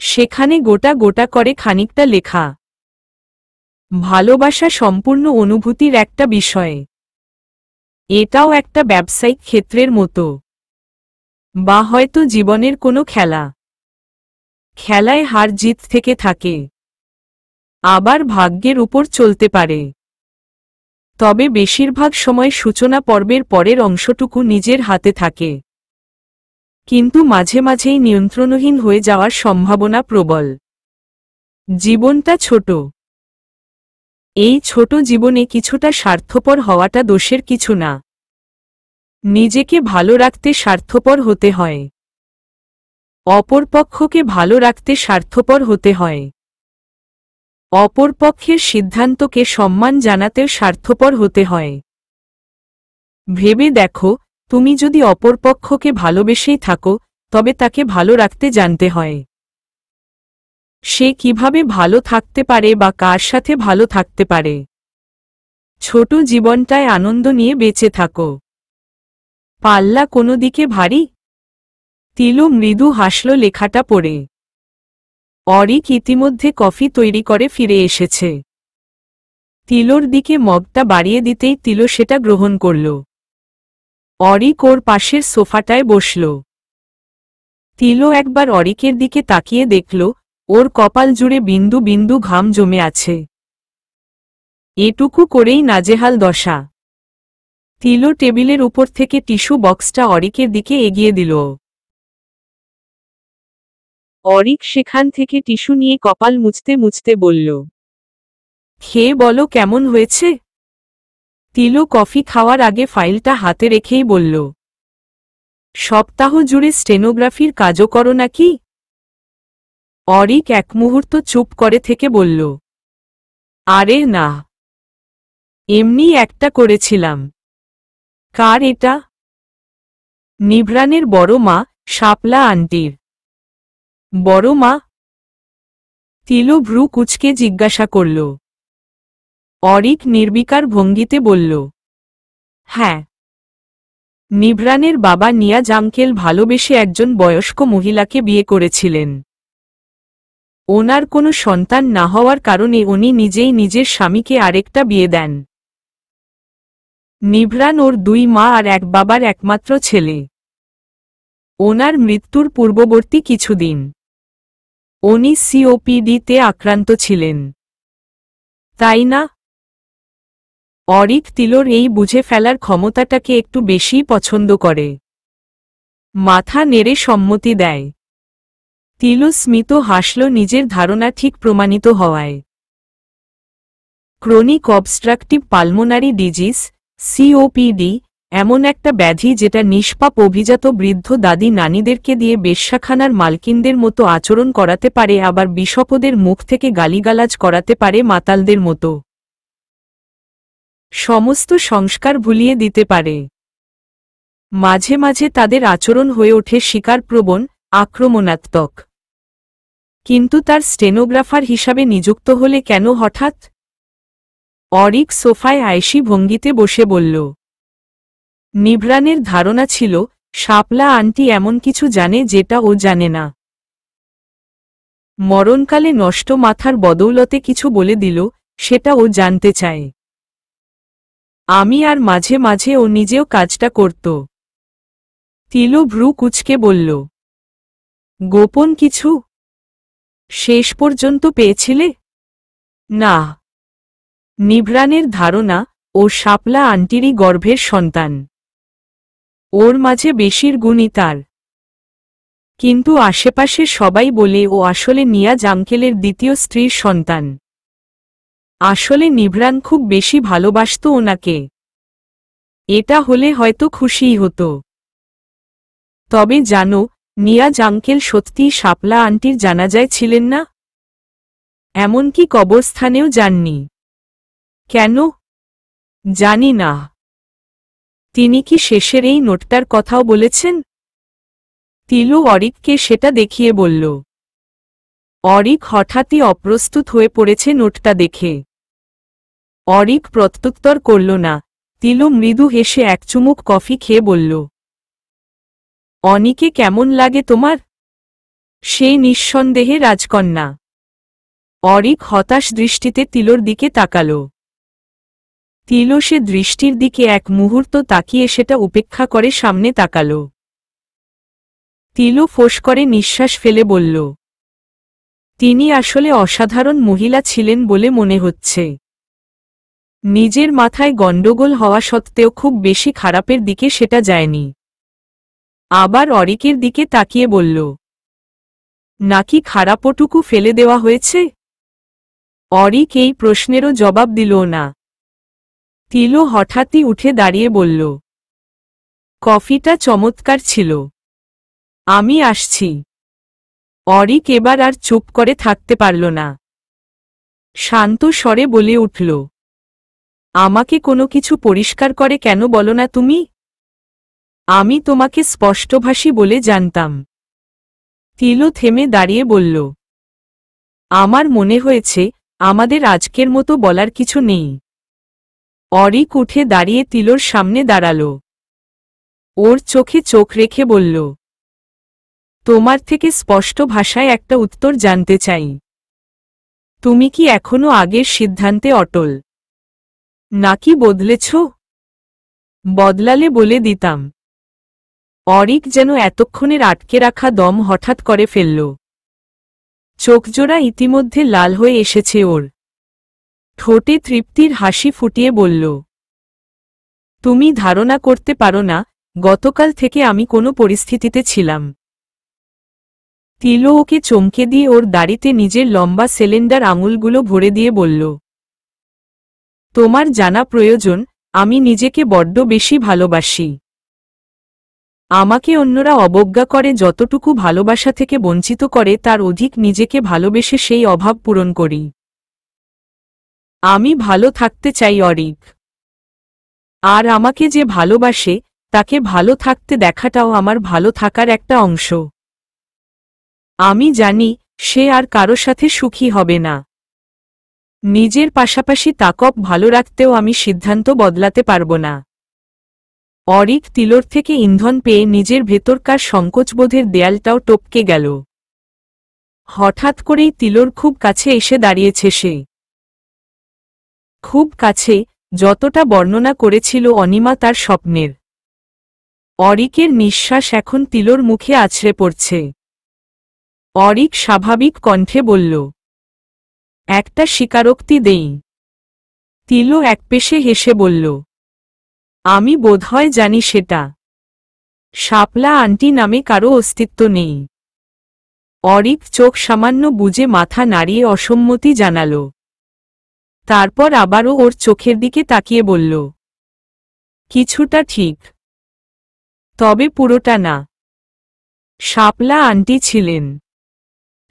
সেখানে গোটা গোটা করে খানিকটা লেখা। ভালোবাসা সম্পূর্ণ অনুভূতির একটা বিষয়। এটাও একটা ব্যবসায়িক ক্ষেত্রের মতো, বা হয়তো জীবনের কোনো খেলা। খেলায় হার জিত থেকে থাকে, আবার ভাগ্যের উপর চলতে পারে। তবে বেশিরভাগ সময় সূচনা পর্বের পরের অংশটুকু নিজের হাতে থাকে, কিন্তু মাঝে মাঝেই নিয়ন্ত্রণহীন হয়ে যাওয়ার সম্ভাবনা প্রবল। জীবনটা ছোট। এই ছোট জীবনে কিছুটা স্বার্থপর হওয়াটা দোষের কিছু না। নিজেকে ভালো রাখতে স্বার্থপর হতে হয়, অপরপক্ষকে ভালো রাখতে স্বার্থপর হতে হয়, অপরপক্ষের সিদ্ধান্তকে সম্মান জানাতেও স্বার্থপর হতে হয়। ভেবে দেখো, তুমি যদি অপরপক্ষকে ভালোবেসেই থাকো, তবে তাকে ভালো রাখতে জানতে হয়। সে কিভাবে ভালো থাকতে পারে বা কার সাথে ভালো থাকতে পারে। ছোট জীবনটায় আনন্দ নিয়ে বেঁচে থাকো। পাল্লা কোনো দিকে ভারী? তিলো মৃদু হাসল লেখাটা পড়ে। অরিক ইতিমধ্যে কফি তৈরি করে ফিরে এসেছে। তিলোর দিকে মগটা বাড়িয়ে দিতেই তিলো সেটা গ্রহণ করল। অরিক ওর পাশের সোফাটায় বসল। তিলো একবার অরিকের দিকে তাকিয়ে দেখল ওর কপাল জুড়ে বিন্দু বিন্দু ঘাম জমে আছে। এটুকু করেই নাজেহাল দশা। তিলো টেবিলের উপর থেকে টিস্যু বক্সটা অরিকের দিকে এগিয়ে দিল। অরিক সেখান থেকে টিস্যু নিয়ে কপাল মুছতে মুছতে বলল, খেয়ে বলো কেমন হয়েছে। তিলো কফি খাওয়ার আগে ফাইলটা হাতে রেখেই বলল, সপ্তাহ জুড়ে স্টেনোগ্রাফির কাজও করো নাকি? অরিক এক মুহূর্ত চুপ করে থেকে বলল, আরে না, এমনি একটা করেছিলাম। কার এটা? নিভৃণের বড় মা, শাপলা আন্টির। বড় মা? তিলো ভ্রু কুঁচকে জিজ্ঞাসা করল। অরিক নির্বিকার ভঙ্গিতে বলল, হ্যাঁ। নিভৃণের বাবা নিয়াজ আঙ্কেল ভালোবেসে একজন বয়স্ক মহিলাকে বিয়ে করেছিলেন। ওনার কোনো সন্তান না হওয়ার কারণে উনি নিজেই নিজের স্বামীকে আরেকটা বিয়ে দেন। নিভৃণ ওর দুই মা আর এক বাবার একমাত্র ছেলে। ওনার মৃত্যুর পূর্ববর্তী কিছুদিন উনি সিওপিডিতে আক্রান্ত ছিলেন, তাই না? অরিক তিলোর এই বুঝে ফেলার ক্ষমতাটাকে একটু বেশিই পছন্দ করে। মাথা নেড়ে সম্মতি দেয়। তিলো স্মিত হাসল নিজের ধারণা ঠিক প্রমাণিত হওয়ায়। Chronic obstructive pulmonary disease, COPD, এমন একটা ব্যাধি যেটা নিষ্পাপ অভিজাত বৃদ্ধ দাদি নানীদেরকে দিয়ে বেশ্যাখানার মালকিনদের মতো আচরণ করাতে পারে, আবার বিশপদের মুখ থেকে গালিগালাজ করাতে পারে মাতালদের মতো। সমস্ত সংস্কার ভুলিয়ে দিতে পারে। মাঝে মাঝে তাদের আচরণ হয়ে ওঠে শিকারপ্রবণ, আক্রমণাত্মক। কিন্তু তার স্টেনোগ্রাফার হিসাবে নিযুক্ত হলে কেন হঠাৎ? অরিক সোফায় আয়েশি ভঙ্গিতে বসে বলল। নিভরানের ধারণা ছিল শাপলা আন্টি এমন কিছু জানে যেটা ও জানে না। মরণকালে নষ্ট মাথার বদৌলতে কিছু বলে দিল, সেটা ও জানতে চায়। আমি আর মাঝে মাঝে ও নিজেও কাজটা করত। তিলো ভ্রু কুঁচকে বলল। গোপন কিছু শেষ পর্যন্ত পেয়েছিলে? না। নিভরানের ধারণা ও শাপলা আন্টিরই গর্ভের সন্তান। ওর মাঝে বেশির গুণই তার। কিন্তু আশেপাশে সবাই বলে ও আসলে নিয়াজ আঙ্কেলের দ্বিতীয় স্ত্রীর সন্তান। আসলে নিভরান খুব বেশি ভালোবাসত ওনাকে। এটা হলে হয়তো খুশিই হতো। তবে জানো, নিয়াজ আঙ্কেল সত্যিই শাপলা আন্টির জানাজায় ছিলেন না। এমনকি কবরস্থানেও যাননি। কেন? জানি না। তিনি কি শেষের এই নোটটার কথাও বলেছেন? তিলু অরিককে সেটা দেখিয়ে বলল। অরিক হঠাৎই অপ্রস্তুত হয়ে পড়েছে নোটটা দেখে। অরিক প্রত্যুত্তর করল না। তিলু মৃদু হেসে এক চুমুক কফি খেয়ে বলল। অনিকে কেমন লাগে তোমার? সেই নিঃসন্দেহে রাজকন্যা। অরিক হতাশ দৃষ্টিতে তিলোর দিকে তাকাল। তিলো সে দৃষ্টির দিকে এক মুহূর্ত তাকিয়ে সেটা উপেক্ষা করে সামনে তাকাল। তিলো ফোঁস করে নিঃশ্বাস ফেলে বলল। তিনি আসলে অসাধারণ মহিলা ছিলেন বলে মনে হচ্ছে। নিজের মাথায় গণ্ডগোল হওয়া সত্ত্বেও খুব বেশি খারাপের দিকে সেটা যায়নি। আবার অরিকের দিকে তাকিয়ে বলল। নাকি খারাপটুকু ফেলে দেওয়া হয়েছে? অরিক এই প্রশ্নেরও জবাব দিল না। তিলো হঠাৎই উঠে দাঁড়িয়ে বলল। কফিটা চমৎকার ছিল। আমি আসছি। অরিক এবার আর চুপ করে থাকতে পারল না। শান্ত স্বরে বলে উঠল। আমাকে কোনো কিছু পরিষ্কার করে কেন বলো না তুমি? আমি তোমাকে স্পষ্টভাষী বলে জানতাম। তিলো থেমে দাঁড়িয়ে বলল। আমার মনে হয়েছে আমাদের আজকের মতো বলার কিছু নেই। অরিক উঠে দাঁড়িয়ে তিলোর সামনে দাঁড়াল। ওর চোখে চোখ রেখে বলল। তোমার থেকে স্পষ্ট ভাষায় একটা উত্তর জানতে চাই। তুমি কি এখনো আগের সিদ্ধান্তে অটল? নাকি বদলেছ? বদলালে বলে দিতাম। অরিক যেন এতক্ষণের আটকে রাখা দম হঠাৎ করে ফেলল। চোখজোড়া ইতিমধ্যে লাল হয়ে এসেছে ওর। ঠোঁটে তৃপ্তির হাসি ফুটিয়ে বলল। তুমি ধারণা করতে পারো না গতকাল থেকে আমি কোনো পরিস্থিতিতে ছিলাম। তিলো ওকে চমকে দিয়ে ওর দাড়িতে নিজের লম্বা সিলিন্ডার আঙুলগুলো ভরে দিয়ে বলল। তোমার জানা প্রয়োজন, আমি নিজেকে বড্ড বেশি ভালোবাসি। আমাকে অন্যরা অবজ্ঞা করে, যতটুকু ভালোবাসা থেকে বঞ্চিত করে তার অধিক নিজেকে ভালোবেসে সেই অভাব পূরণ করি। আমি ভালো থাকতে চাই অরিক। আর আমাকে যে ভালোবাসে তাকে ভালো থাকতে দেখাটাও আমার ভালো থাকার একটা অংশ। আমি জানি সে আর কারো সাথে সুখী হবে না। নিজের পাশাপাশি তাকব ভালো রাখতেও আমি সিদ্ধান্ত বদলাতে পারব না। অরিক তিলোর থেকে ইন্ধন পেয়ে নিজের ভেতরকার সংকোচবোধের দেয়ালটাও টপকে গেল। হঠাৎ করেই তিলোর খুব কাছে এসে দাঁড়িয়েছে সে। খুব কাছে, যতটা বর্ণনা করেছিল অনিমা তার স্বপ্নের। অরিকের নিঃশ্বাস এখন তিলোর মুখে আছড়ে পড়ছে। অরিক স্বাভাবিক কণ্ঠে বলল। একটা স্বীকারোক্তি দেই। তিলো একপেশে হেসে বলল। আমি বোধহয় জানি সেটা। শাপলা আন্টি নামে কারো অস্তিত্ব নেই। অরিক চোখ সামান্য বুজে মাথা নাড়িয়ে অসম্মতি জানাল। তারপর আবারও ওর চোখের দিকে তাকিয়ে বলল। কিছুটা ঠিক, তবে পুরোটা না। শাপলা আন্টি ছিলেন।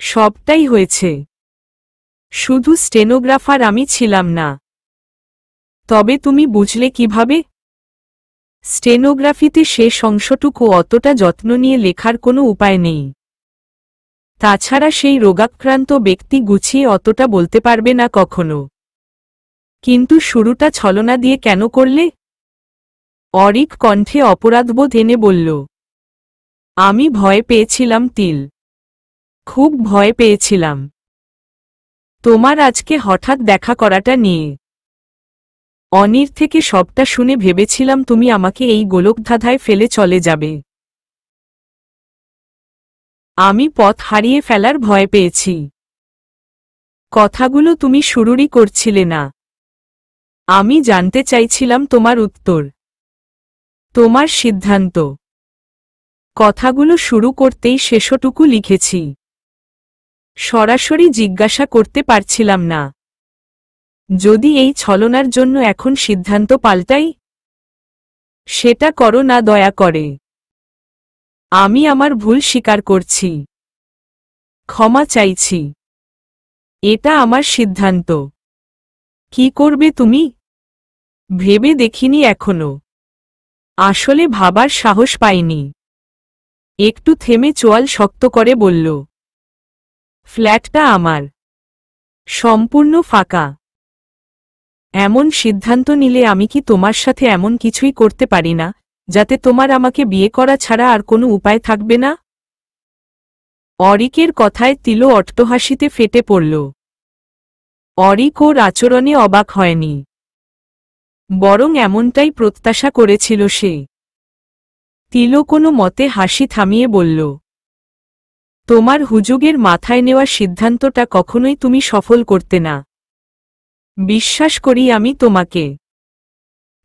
সবটাই হয়েছে। শুধু স্টেনোগ্রাফার আমি ছিলাম না। তবে তুমি বুঝলে কিভাবে? স্টেনোগ্রাফিতে শেষ অংশটুকু অতটা যত্ন নিয়ে লেখার কোনো উপায় নেই। তাছাড়া সেই রোগাক্রান্ত ব্যক্তি গুছিয়ে অতটা বলতে পারবে না কখনো। কিন্তু শুরুটা ছলনা দিয়ে কেন করলে? অরিক কণ্ঠে অপরাধবোধ এনে বলল। আমি ভয় পেয়েছিলাম তিল। খুব ভয় পেয়েছিলাম। তোমার আজকে হঠাৎ দেখা করাটা নিয়ে। অনির থেকে সবটা শুনে ভেবেছিলাম তুমি আমাকে এই গোলকধাঁধায় ফেলে চলে যাবে। আমি পথ হারিয়ে ফেলার ভয় পেয়েছি। কথাগুলো তুমি শুরুরই করছিলে না। আমি জানতে চাইছিলাম তোমার উত্তর, তোমার সিদ্ধান্ত। কথাগুলো শুরু করতেই শেষটুকু লিখেছি। সরাসরি জিজ্ঞাসা করতে পারছিলাম না। যদি এই ছলনার জন্য এখন সিদ্ধান্ত পাল্টাই? সেটা করো না দয়া করে। আমি আমার ভুল স্বীকার করছি। ক্ষমা চাইছি। এটা আমার সিদ্ধান্ত। কি করবে তুমি? ভেবে দেখিনি এখনো। আসলে ভাবার সাহস পাইনি। একটু থেমে চোয়াল শক্ত করে বলল। ফ্ল্যাটটা আমার। সম্পূর্ণ ফাঁকা। এমন সিদ্ধান্ত নিলে আমি কি তোমার সাথে এমন কিছুই করতে পারি না যাতে তোমার আমাকে বিয়ে করা ছাড়া আর কোনো উপায় থাকবে না? অরিকের কথায় তিলো অট্টহাসিতে ফেটে পড়ল। অরিক ওর আচরণে অবাক হয়নি, বরং এমনটাই প্রত্যাশা করেছিল সে। তিলো কোনো মতে হাসি থামিয়ে বলল, তোমার হুজুগের মাথায় নেওয়া সিদ্ধান্তটা কখনোই তুমি সফল করতে না। বিশ্বাস করি আমি তোমাকে।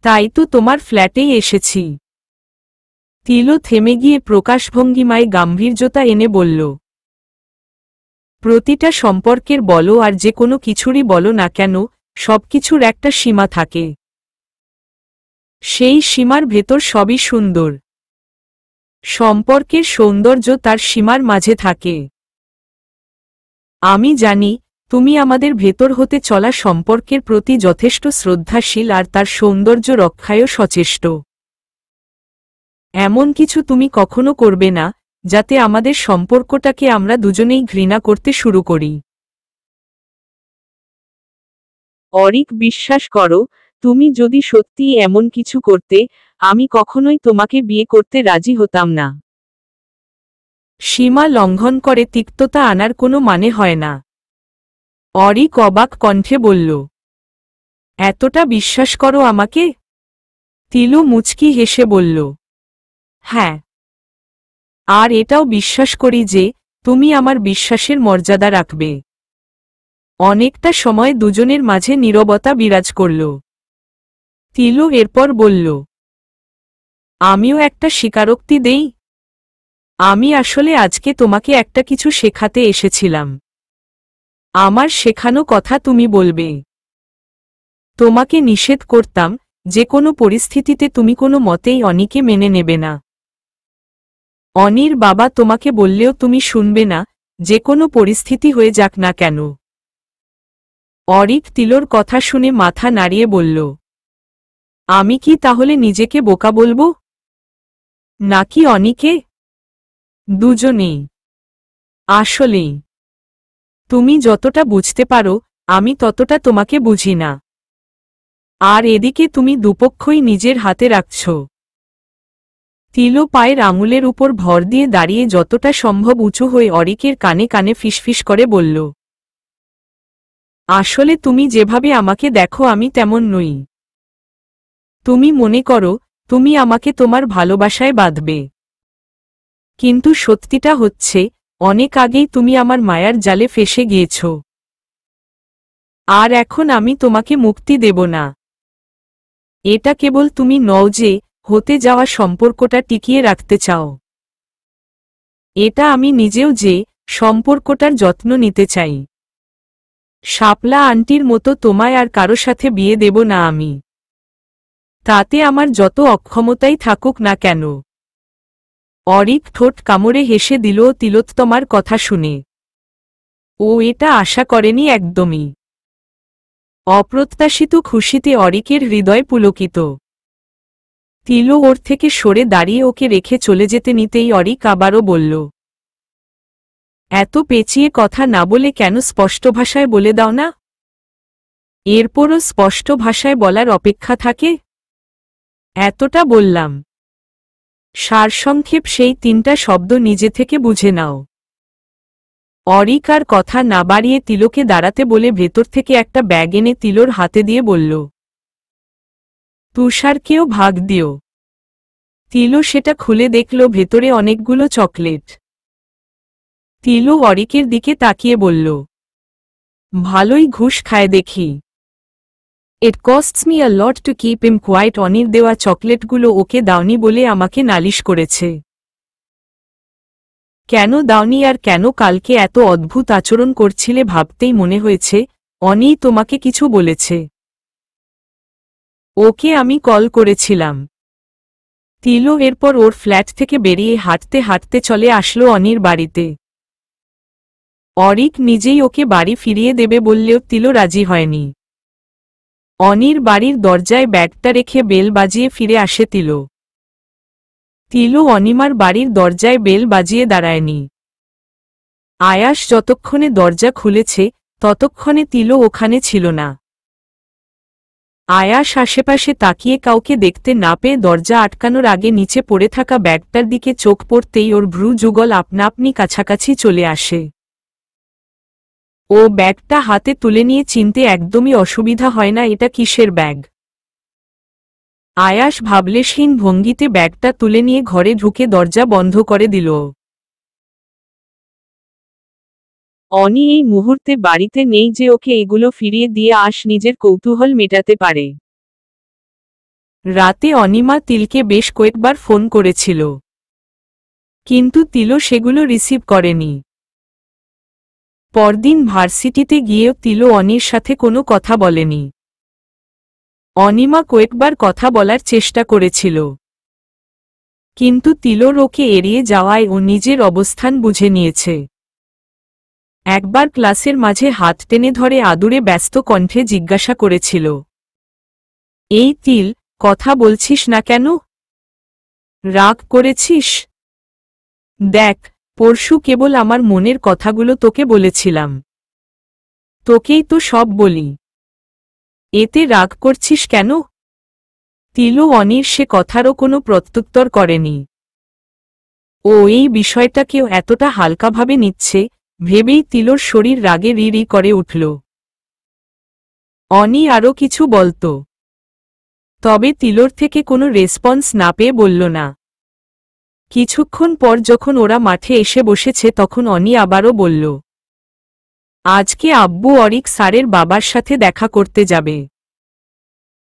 তাই তো তোমার ফ্ল্যাটেই এসেছি। তিলো থেমে গিয়ে প্রকাশভঙ্গিমায় গাম্ভীর্যতা এনে বলল, প্রতিটা সম্পর্কের বলো আর যে কোনো কিছুরই বলো না কেন, সবকিছুর একটা সীমা থাকে। সেই সীমার ভেতর সবই সুন্দর। সম্পর্কের সৌন্দর্য তার সীমার মাঝে থাকে। আমি জানি তুমি আমাদের ভেতর হতে চলা সম্পর্কের প্রতি যথেষ্ট শ্রদ্ধাশীল আর তার সৌন্দর্য রক্ষায়ও সচেষ্ট। এমন কিছু তুমি কখনো করবে না যাতে আমাদের সম্পর্কটাকে আমরা দুজনেই ঘৃণা করতে শুরু করি। অরিক, বিশ্বাস করো, তুমি যদি সত্যিই এমন কিছু করতে, আমি কখনোই তোমাকে বিয়ে করতে রাজি হতাম না। সীমা লঙ্ঘন করে তিক্ততা আনার কোনো মানে হয় না। অরিক অবাক কণ্ঠে বলল, এতটা বিশ্বাস করো আমাকে? তিলু মুচকি হেসে বলল, হ্যাঁ। আর এটাও বিশ্বাস করি যে তুমি আমার বিশ্বাসের মর্যাদা রাখবে। অনেকটা সময় দুজনের মাঝে নীরবতা বিরাজ করল। তিলু এরপর বলল, আমিও একটা স্বীকারোক্তি দেই। আমি আসলে আজকে তোমাকে একটা কিছু শেখাতে এসেছিলাম। আমার শেখানো কথা তুমি বলবে। তোমাকে নিষেধ করতাম যে কোনো পরিস্থিতিতে তুমি কোনো মতেই অনিকে মেনে নেবে না। অনির বাবা তোমাকে বললেও তুমি শুনবে না, যে কোনো পরিস্থিতি হয়ে যাক না কেন। অরিক তিলোর কথা শুনে মাথা নাড়িয়ে বলল, আমি কি তাহলে নিজেকে বোকা বলবো? নাকি অনিকে? দুজনেই। আসলেই। তুমি যতটা বুঝতে পারো আমি ততটা তোমাকে বুঝি না। আর এদিকে তুমি দুপক্ষই নিজের হাতে রাখছ। তিলো পায়ের আঙুলের উপর ভর দিয়ে দাঁড়িয়ে যতটা সম্ভব উঁচু হয়ে অরিকের কানে কানে ফিসফিস করে বলল, আসলে তুমি যেভাবে আমাকে দেখো আমি তেমন নই। তুমি মনে করো তুমি আমাকে তোমার ভালোবাসায় বাঁধবে। কিন্তু সত্যিটা হচ্ছে অনেক আগেই তুমি আমার মায়ার জালে ফেসে গিয়েছ। আর এখন আমি তোমাকে মুক্তি দেব না। এটা কেবল তুমি নও যে হতে যাওয়া সম্পর্কটা টিকিয়ে রাখতে চাও। এটা আমি নিজেও যে সম্পর্কটার যত্ন নিতে চাই। শাপলা আন্টির মতো তোমায় আর কারো সাথে বিয়ে দেব না আমি। তাতে আমার যত অক্ষমতাই থাকুক না কেন। অরিক ঠোঁট কামড়ে হেসে দিল তিলোত্তমার কথা শুনে। ও এটা আশা করেনি একদমই। অপ্রত্যাশিত খুশিতে অরিকের হৃদয় পুলকিত। তিলো ওর থেকে সরে দাঁড়িয়ে ওকে রেখে চলে যেতে নিতেই অরিক আবারও বলল, এত পেঁচিয়ে কথা না বলে কেন স্পষ্ট ভাষায় বলে দাও না? এরপরও স্পষ্ট ভাষায় বলার অপেক্ষা থাকে? এতটা বললাম। সারসংক্ষেপ সেই 3টা শব্দ নিজে থেকে বুঝে নাও। অরিক আর কথা না বাড়িয়ে তিলোকে দাঁড়াতে বলে ভেতর থেকে একটা ব্যাগ এনে তিলোর হাতে দিয়ে বলল, তুষারকেও ভাগ দিও। তিলো সেটা খুলে দেখল ভেতরে অনেকগুলো চকলেট। তিলো অরিকের দিকে তাকিয়ে বলল, ভালোই ঘুষ খায় দেখি। It costs me a lot to keep him quiet. অনির দেওয়া চকলেটগুলো ওকে দাওনি বলে আমাকে নালিশ করেছে। কেন দাওনি আর কেন কালকে এত অদ্ভুত আচরণ করছিলে ভাবতেই মনে হয়েছে অনি তোমাকে কিছু বলেছে। ওকে আমি কল করেছিলাম। তিলো এরপর ওর ফ্ল্যাট থেকে বেরিয়ে হাঁটতে হাঁটতে চলে আসলো অনির বাড়িতে। অরিক নিজেই ওকে বাড়ি ফিরিয়ে দেবে বললেও তিলো রাজি হয়নি। অনির বাড়ির দরজায় ব্যাগটা রেখে বেল বাজিয়ে ফিরে আসে তিলো। তিলো অনিমার বাড়ির দরজায় বেল বাজিয়ে দাঁড়ায়নি। আয়াস যতক্ষণে দরজা খুলেছে ততক্ষণে তিলো ওখানে ছিল না। আয়াস আশেপাশে তাকিয়ে কাউকে দেখতে না পেয়ে দরজা আটকানোর আগে নিচে পড়ে থাকা ব্যাগটার দিকে চোখ পড়তেই ওর ভ্রু যুগল আপনা আপনি কাছাকাছি চলে আসে। ও ব্যাগটা হাতে তুলে নিয়ে চিনতে একদমই অসুবিধা হয় না এটা কিসের ব্যাগ। আয়াস ভাবলেশহীন ভঙ্গিতে ব্যাগটা তুলে নিয়ে ঘরে ঢুকে দরজা বন্ধ করে দিল। অনি এই মুহূর্তে বাড়িতে নেই যে ওকে এগুলো ফিরিয়ে দিয়ে নিজের কৌতূহল মেটাতে পারে। রাতে অনিমা তিলকে বেশ কয়েকবার ফোন করেছিল, কিন্তু তিলো সেগুলো রিসিভ করেনি। পরদিন ভার্সিটিতে গিয়েও তিলো অনির সাথে কোনো কথা বলেনি। অনিমা কয়েকবার কথা বলার চেষ্টা করেছিল, কিন্তু তিলোর ওকে এড়িয়ে যাওয়ায় ও নিজের অবস্থান বুঝে নিয়েছে। একবার ক্লাসের মাঝে হাত টেনে ধরে আদুরে ব্যস্ত কণ্ঠে জিজ্ঞাসা করেছিল, এই তিল, কথা বলছিস না কেন? রাগ করেছিস? দেখ, পরশু কেবল আমার মনের কথাগুলো তোকে বলেছিলাম। তোকেই তো সব বলি। এতে রাগ করছিস কেন? তিলো অনির সে কথারও কোনো প্রত্যুত্তর করেনি। ও এই বিষয়টাকেও এতটা হালকাভাবে নিচ্ছে ভেবেই তিলোর শরীর রাগে রিরি করে উঠল। অনি আরও কিছু বলত, তবে তিলোর থেকে কোনো রেসপন্স না পেয়ে বলল না। কিছুক্ষণ পর যখন ওরা মাঠে এসে বসেছে তখন অনি আবারও বলল, আজকে আব্বু অরিক স্যারের বাবার সাথে দেখা করতে যাবে।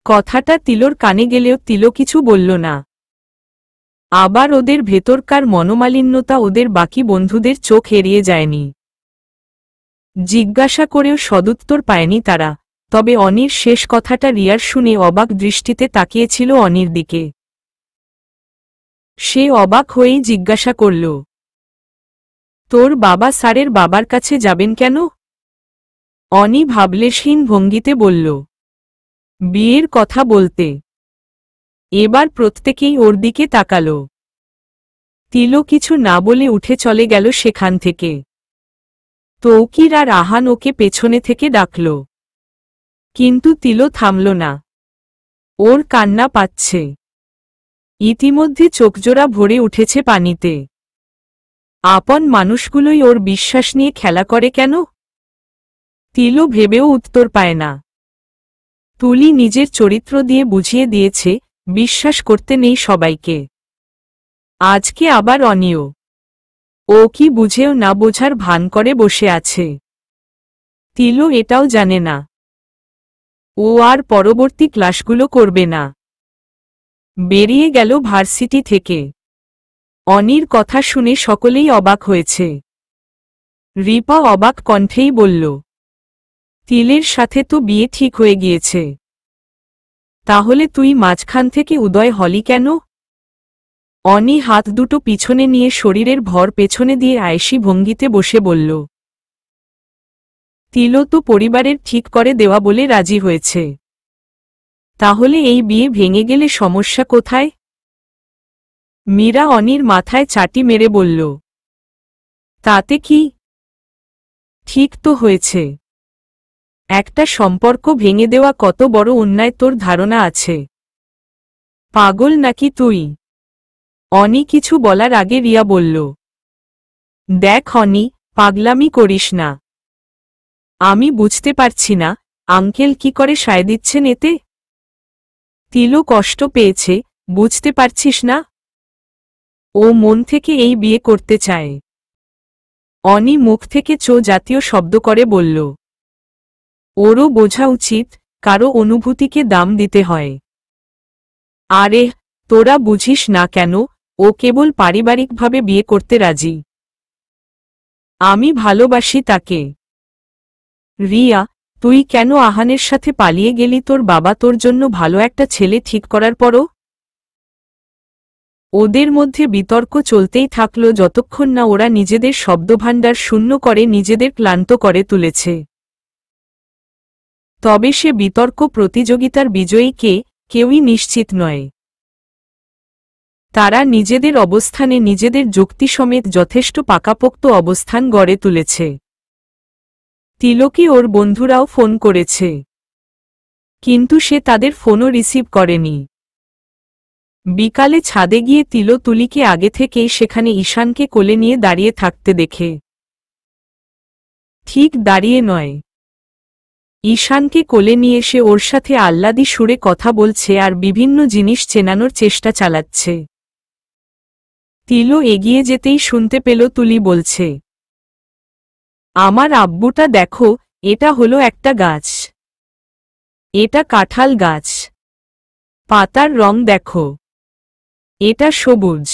কথাটা তিলোর কানে গেলেও তিলো কিছু বলল না। আবার ওদের ভেতরকার মনোমালিন্যতা ওদের বাকি বন্ধুদের চোখ এড়িয়ে যায়নি। জিজ্ঞাসা করেও সদুত্তর পায়নি তারা, তবে অনির শেষ কথাটা রিয়ার শুনে অবাক দৃষ্টিতে তাকিয়েছিল অনির দিকে। সে অবাক হয়েই জিজ্ঞাসা করল, তোর বাবা স্যারের বাবার কাছে যাবেন কেন? অনি ভাবলেশহীন ভঙ্গিতে বলল, বিয়ের কথা বলতে। এবার প্রত্যেকেই ওর দিকে তাকাল। তিলো কিছু না বলে উঠে চলে গেল সেখান থেকে। তৌকির আর আহান ওকে পেছনে থেকে ডাকল, কিন্তু তিলো থামল না। ওর কান্না পাচ্ছে। ইতিমধ্যে চোখজোড়া ভরে উঠেছে পানিতে। আপন মানুষগুলোই ওর বিশ্বাস নিয়ে খেলা করে কেন? তিলো ভেবেও উত্তর পায় না। তুলি নিজের চরিত্র দিয়ে বুঝিয়ে দিয়েছে বিশ্বাস করতে নেই সবাইকে। আজকে আবার অনিও। ও কি বুঝেও না বোঝার ভান করে বসে আছে। তিলো এটাও জানে না ও আর পরবর্তী ক্লাসগুলো করবে না। বেরিয়ে গেল ভার্সিটি থেকে। অনির কথা শুনে সকলেই অবাক হয়েছে। রিপা অবাক কণ্ঠেই বলল, তিলের সাথে তো বিয়ে ঠিক হয়ে গিয়েছে। তাহলে তুই মাঝখান থেকে উদয় হলি কেন? অনি হাত দুটো পিছনে নিয়ে শরীরের ভর পেছনে দিয়ে আয়েশি ভঙ্গিতে বসে বলল, তিলো তো পরিবারের ঠিক করে দেওয়া বলে রাজি হয়েছে। তাহলে এই বিয়ে ভেঙে গেলে সমস্যা কোথায়? মীরা অনির মাথায় চাটি মেরে বলল, তাতে কি? ঠিক তো হয়েছে। একটা সম্পর্ক ভেঙে দেওয়া কত বড় অন্যায় তোর ধারণা আছে? পাগল নাকি তুই? অনি কিছু বলার আগে রিয়া বলল, দেখ অনি, পাগলামি করিস না। আমি বুঝতে পারছি না আঙ্কেল কি করে সায় দিচ্ছেন এতে। তিলো কষ্ট পেয়েছে, বুঝতে পারছিস না? ও মন থেকে এই বিয়ে করতে চায়। অনি মুখ থেকে চো জাতীয় শব্দ করে বলল, ওরও বোঝা উচিত কারো অনুভূতিকে দাম দিতে হয়। আরে তোরা বুঝিস না কেন? ও কেবল পারিবারিকভাবে বিয়ে করতে রাজি। আমি ভালোবাসি তাকে। রিয়া, তুই কেন আহানের সাথে পালিয়ে গেলি তোর বাবা তোর জন্য ভালো একটা ছেলে ঠিক করার পরও? ওদের মধ্যে বিতর্ক চলতেই থাকল যতক্ষণ না ওরা নিজেদের শব্দভাণ্ডার শূন্য করে নিজেদের ক্লান্ত করে তুলেছে। তবে সে বিতর্ক প্রতিযোগিতার বিজয়ী কে, কেউই নিশ্চিত নয়। তারা নিজেদের অবস্থানে নিজেদের যুক্তি সমেত যথেষ্ট পাকাপোক্ত অবস্থান গড়ে তুলেছে। তিলকী ওর বন্ধুরাও ফোন করেছে, কিন্তু সে তাদের ফোনও রিসিভ করেনি। বিকালে ছাদে গিয়ে তিলো তুলিকে আগে থেকেই সেখানে ঈশানকে কোলে নিয়ে দাঁড়িয়ে থাকতে দেখে। ঠিক দাঁড়িয়ে নয়, ঈশানকে কোলে নিয়ে সে ওর সাথে আহ্লাদী সুরে কথা বলছে আর বিভিন্ন জিনিস চেনানোর চেষ্টা চালাচ্ছে। তিলো এগিয়ে যেতেই শুনতে পেল তুলি বলছে, আমার আব্বুটা দেখো, এটা হলো একটা গাছ। এটা কাঁঠাল গাছ। পাতার রং দেখো, এটা সবুজ।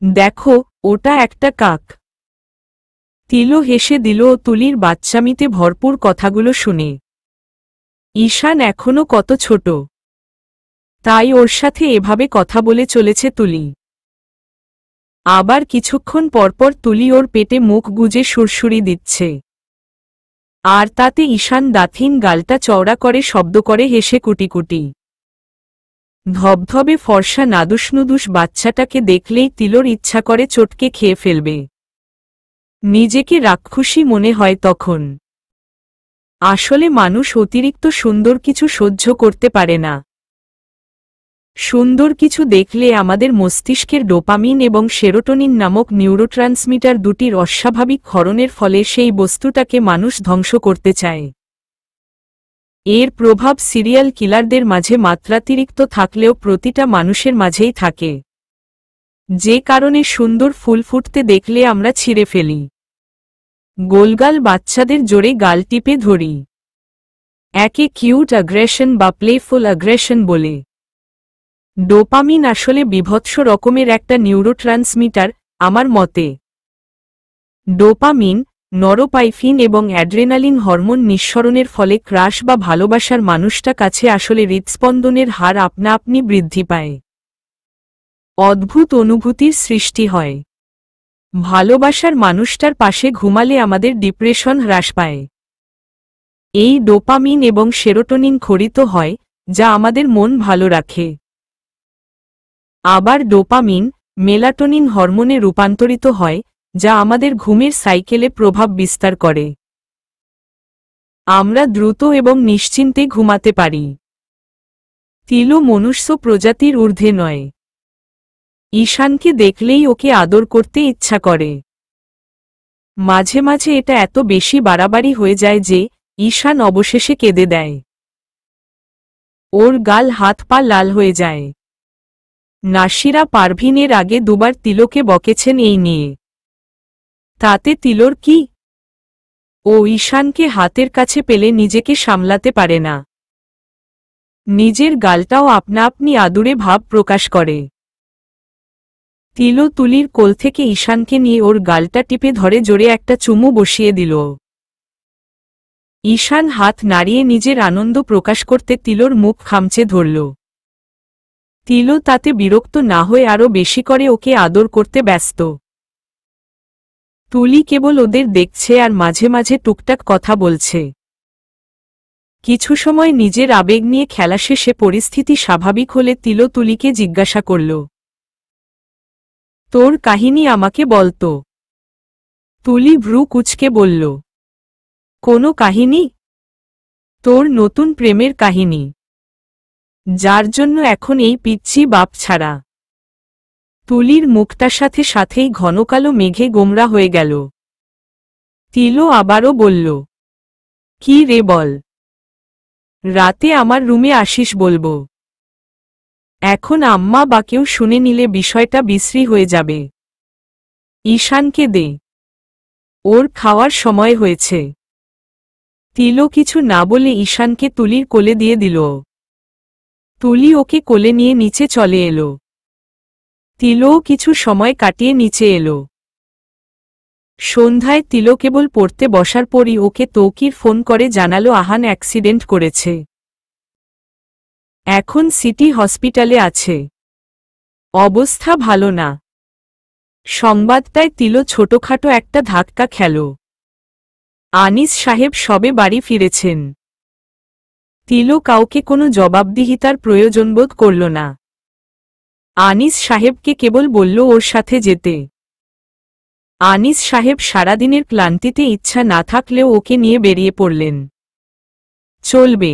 দেখো, ওটা একটা কাক। তিলো হেসে দিল ও তুলির বাচ্চামিতে ভরপুর কথাগুলো শুনে। ঈশান এখনো কত ছোট, তাই ওর সাথে এভাবে কথা বলে চলেছে তুলি। আবার কিছুক্ষণ পরপর তুলি ওর পেটে মুখ গুজে সুরসুরি দিচ্ছে, আর তাতে ঈশান দাঁতহীন গালটা চওড়া করে শব্দ করে হেসে কুটিকুটি। ধবধবে ফর্সা নাদুসনুদুস বাচ্চাটাকে দেখলেই তিলোর ইচ্ছা করে চটকে খেয়ে ফেলবে। নিজেকে রাক্ষসী মনে হয় তখন। আসলে মানুষ অতিরিক্ত সুন্দর কিছু সহ্য করতে পারে না। সুন্দর কিছু দেখলে আমাদের মস্তিষ্কের ডোপামিন এবং সেরোটোনিন নামক নিউরোট্রান্সমিটার দুটির অস্বাভাবিক ক্ষরণের ফলে সেই বস্তুটাকে মানুষ ধ্বংস করতে চায়। এর প্রভাব সিরিয়াল কিলারদের মাঝে মাত্রাতিরিক্ত থাকলেও প্রতিটা মানুষের মাঝেই থাকে, যে কারণে সুন্দর ফুল ফুটতে দেখলে আমরা ছিঁড়ে ফেলি। গোলগাল বাচ্চাদের জোরে গাল টিপে ধরি। একে কিউট অ্যাগ্রেশন বা প্লেফুল অ্যাগ্রেশন বলে। ডোপামিন আসলে বিভৎস রকমের একটা নিউরোট্রান্সমিটার আমার মতে। ডোপামিন, নরোপাইফিন এবং অ্যাড্রেনালিন হরমোন নিঃসরণের ফলে ক্রাশ বা ভালোবাসার মানুষটা কাছে আসলে হৃৎস্পন্দনের হার আপনা আপনি বৃদ্ধি পায়। অদ্ভুত অনুভূতির সৃষ্টি হয়। ভালোবাসার মানুষটার পাশে ঘুমালে আমাদের ডিপ্রেশন হ্রাস পায়। এই ডোপামিন এবং সেরোটোনিন খরিত হয়, যা আমাদের মন ভালো রাখে। আবার ডোপামিন, মেলাটোনিন হরমোনে রূপান্তরিত হয়, যা আমাদের ঘুমের সাইকেলে প্রভাব বিস্তার করে। আমরা দ্রুত এবং নিশ্চিন্তে ঘুমাতে পারি। তিলো মনুষ্য প্রজাতির ঊর্ধ্বে নয়। ঈশানকে দেখলেই ওকে আদর করতে ইচ্ছা করে। মাঝে মাঝে এটা এত বেশি বাড়াবাড়ি হয়ে যায় যে ঈশান অবশেষে কেঁদে দেয়। ওর গাল হাত পা লাল হয়ে যায়। নাসিরা পারভিনের আগে দুবার তিলোকে বকেছেন এই নিয়ে। তাতে তিলোর কি? ও ঈশানকে হাতের কাছে পেলে নিজেকে সামলাতে পারে না। নিজের গালটাও আপনা আপনি আদুরে ভাব প্রকাশ করে। তিলো তুলির কোল থেকে ঈশানকে নিয়ে ওর গালটা টিপে ধরে জোরে একটা চুমু বসিয়ে দিল। ঈশান হাত নাড়িয়ে নিজের আনন্দ প্রকাশ করতে তিলোর মুখ খামচে ধরল। তিলো তাতে বিরক্ত না হয়ে আরো বেশি করে ওকে আদর করতে ব্যস্ত। তুলি কেবল ওদের দেখছে আর মাঝে মাঝে টুকটাক কথা বলছে। কিছু সময় নিজের আবেগ নিয়ে খেলা শেষে পরিস্থিতি স্বাভাবিক হলে তিলো তুলিকে জিজ্ঞাসা করল, তোর কাহিনী আমাকে বলতো। তুলি ভ্রু কুঁচকে বলল, কোনো কাহিনী? তোর নতুন প্রেমের কাহিনী, যার জন্য এখন এই পিচ্ছি বাপ ছাড়া। তুলির মুখটার সাথে সাথেই ঘন কালো মেঘে গোমরা হয়ে গেল। তিলো আবারও বলল, কি রে বল। রাতে আমার রুমে আসিস বলবো। এখন আম্মা বা কেউ শুনে নিলে বিষয়টা বিশ্রী হয়ে যাবে। ঈশানকে দে, ওর খাওয়ার সময় হয়েছে। তিলো কিছু না বলে ঈশানকে তুলির কোলে দিয়ে দিল। তুলি ওকে কোলে নিয়ে নিচে চলে এলো। তিলোও কিছু সময় কাটিয়ে নিচে এলো। সন্ধ্যায় তিলো কেবল পড়তে বসার পরই ওকে তৌকির ফোন করে জানালো আহান অ্যাক্সিডেন্ট করেছে। এখন সিটি হসপিটালে আছে, অবস্থা ভালো না। সংবাদটায় তিলো ছোটখাটো একটা ধাক্কা খেল। আনিস সাহেব সবে বাড়ি ফিরেছেন। তিলো কাউকে কোনো জবাবদিহিতার প্রয়োজন বোধ করল না। আনিস সাহেবকে কেবল বলল ওর সাথে যেতে। আনিস সাহেব সারাদিনের ক্লান্তিতে ইচ্ছা না থাকলেও ওকে নিয়ে বেরিয়ে পড়লেন। চলবে।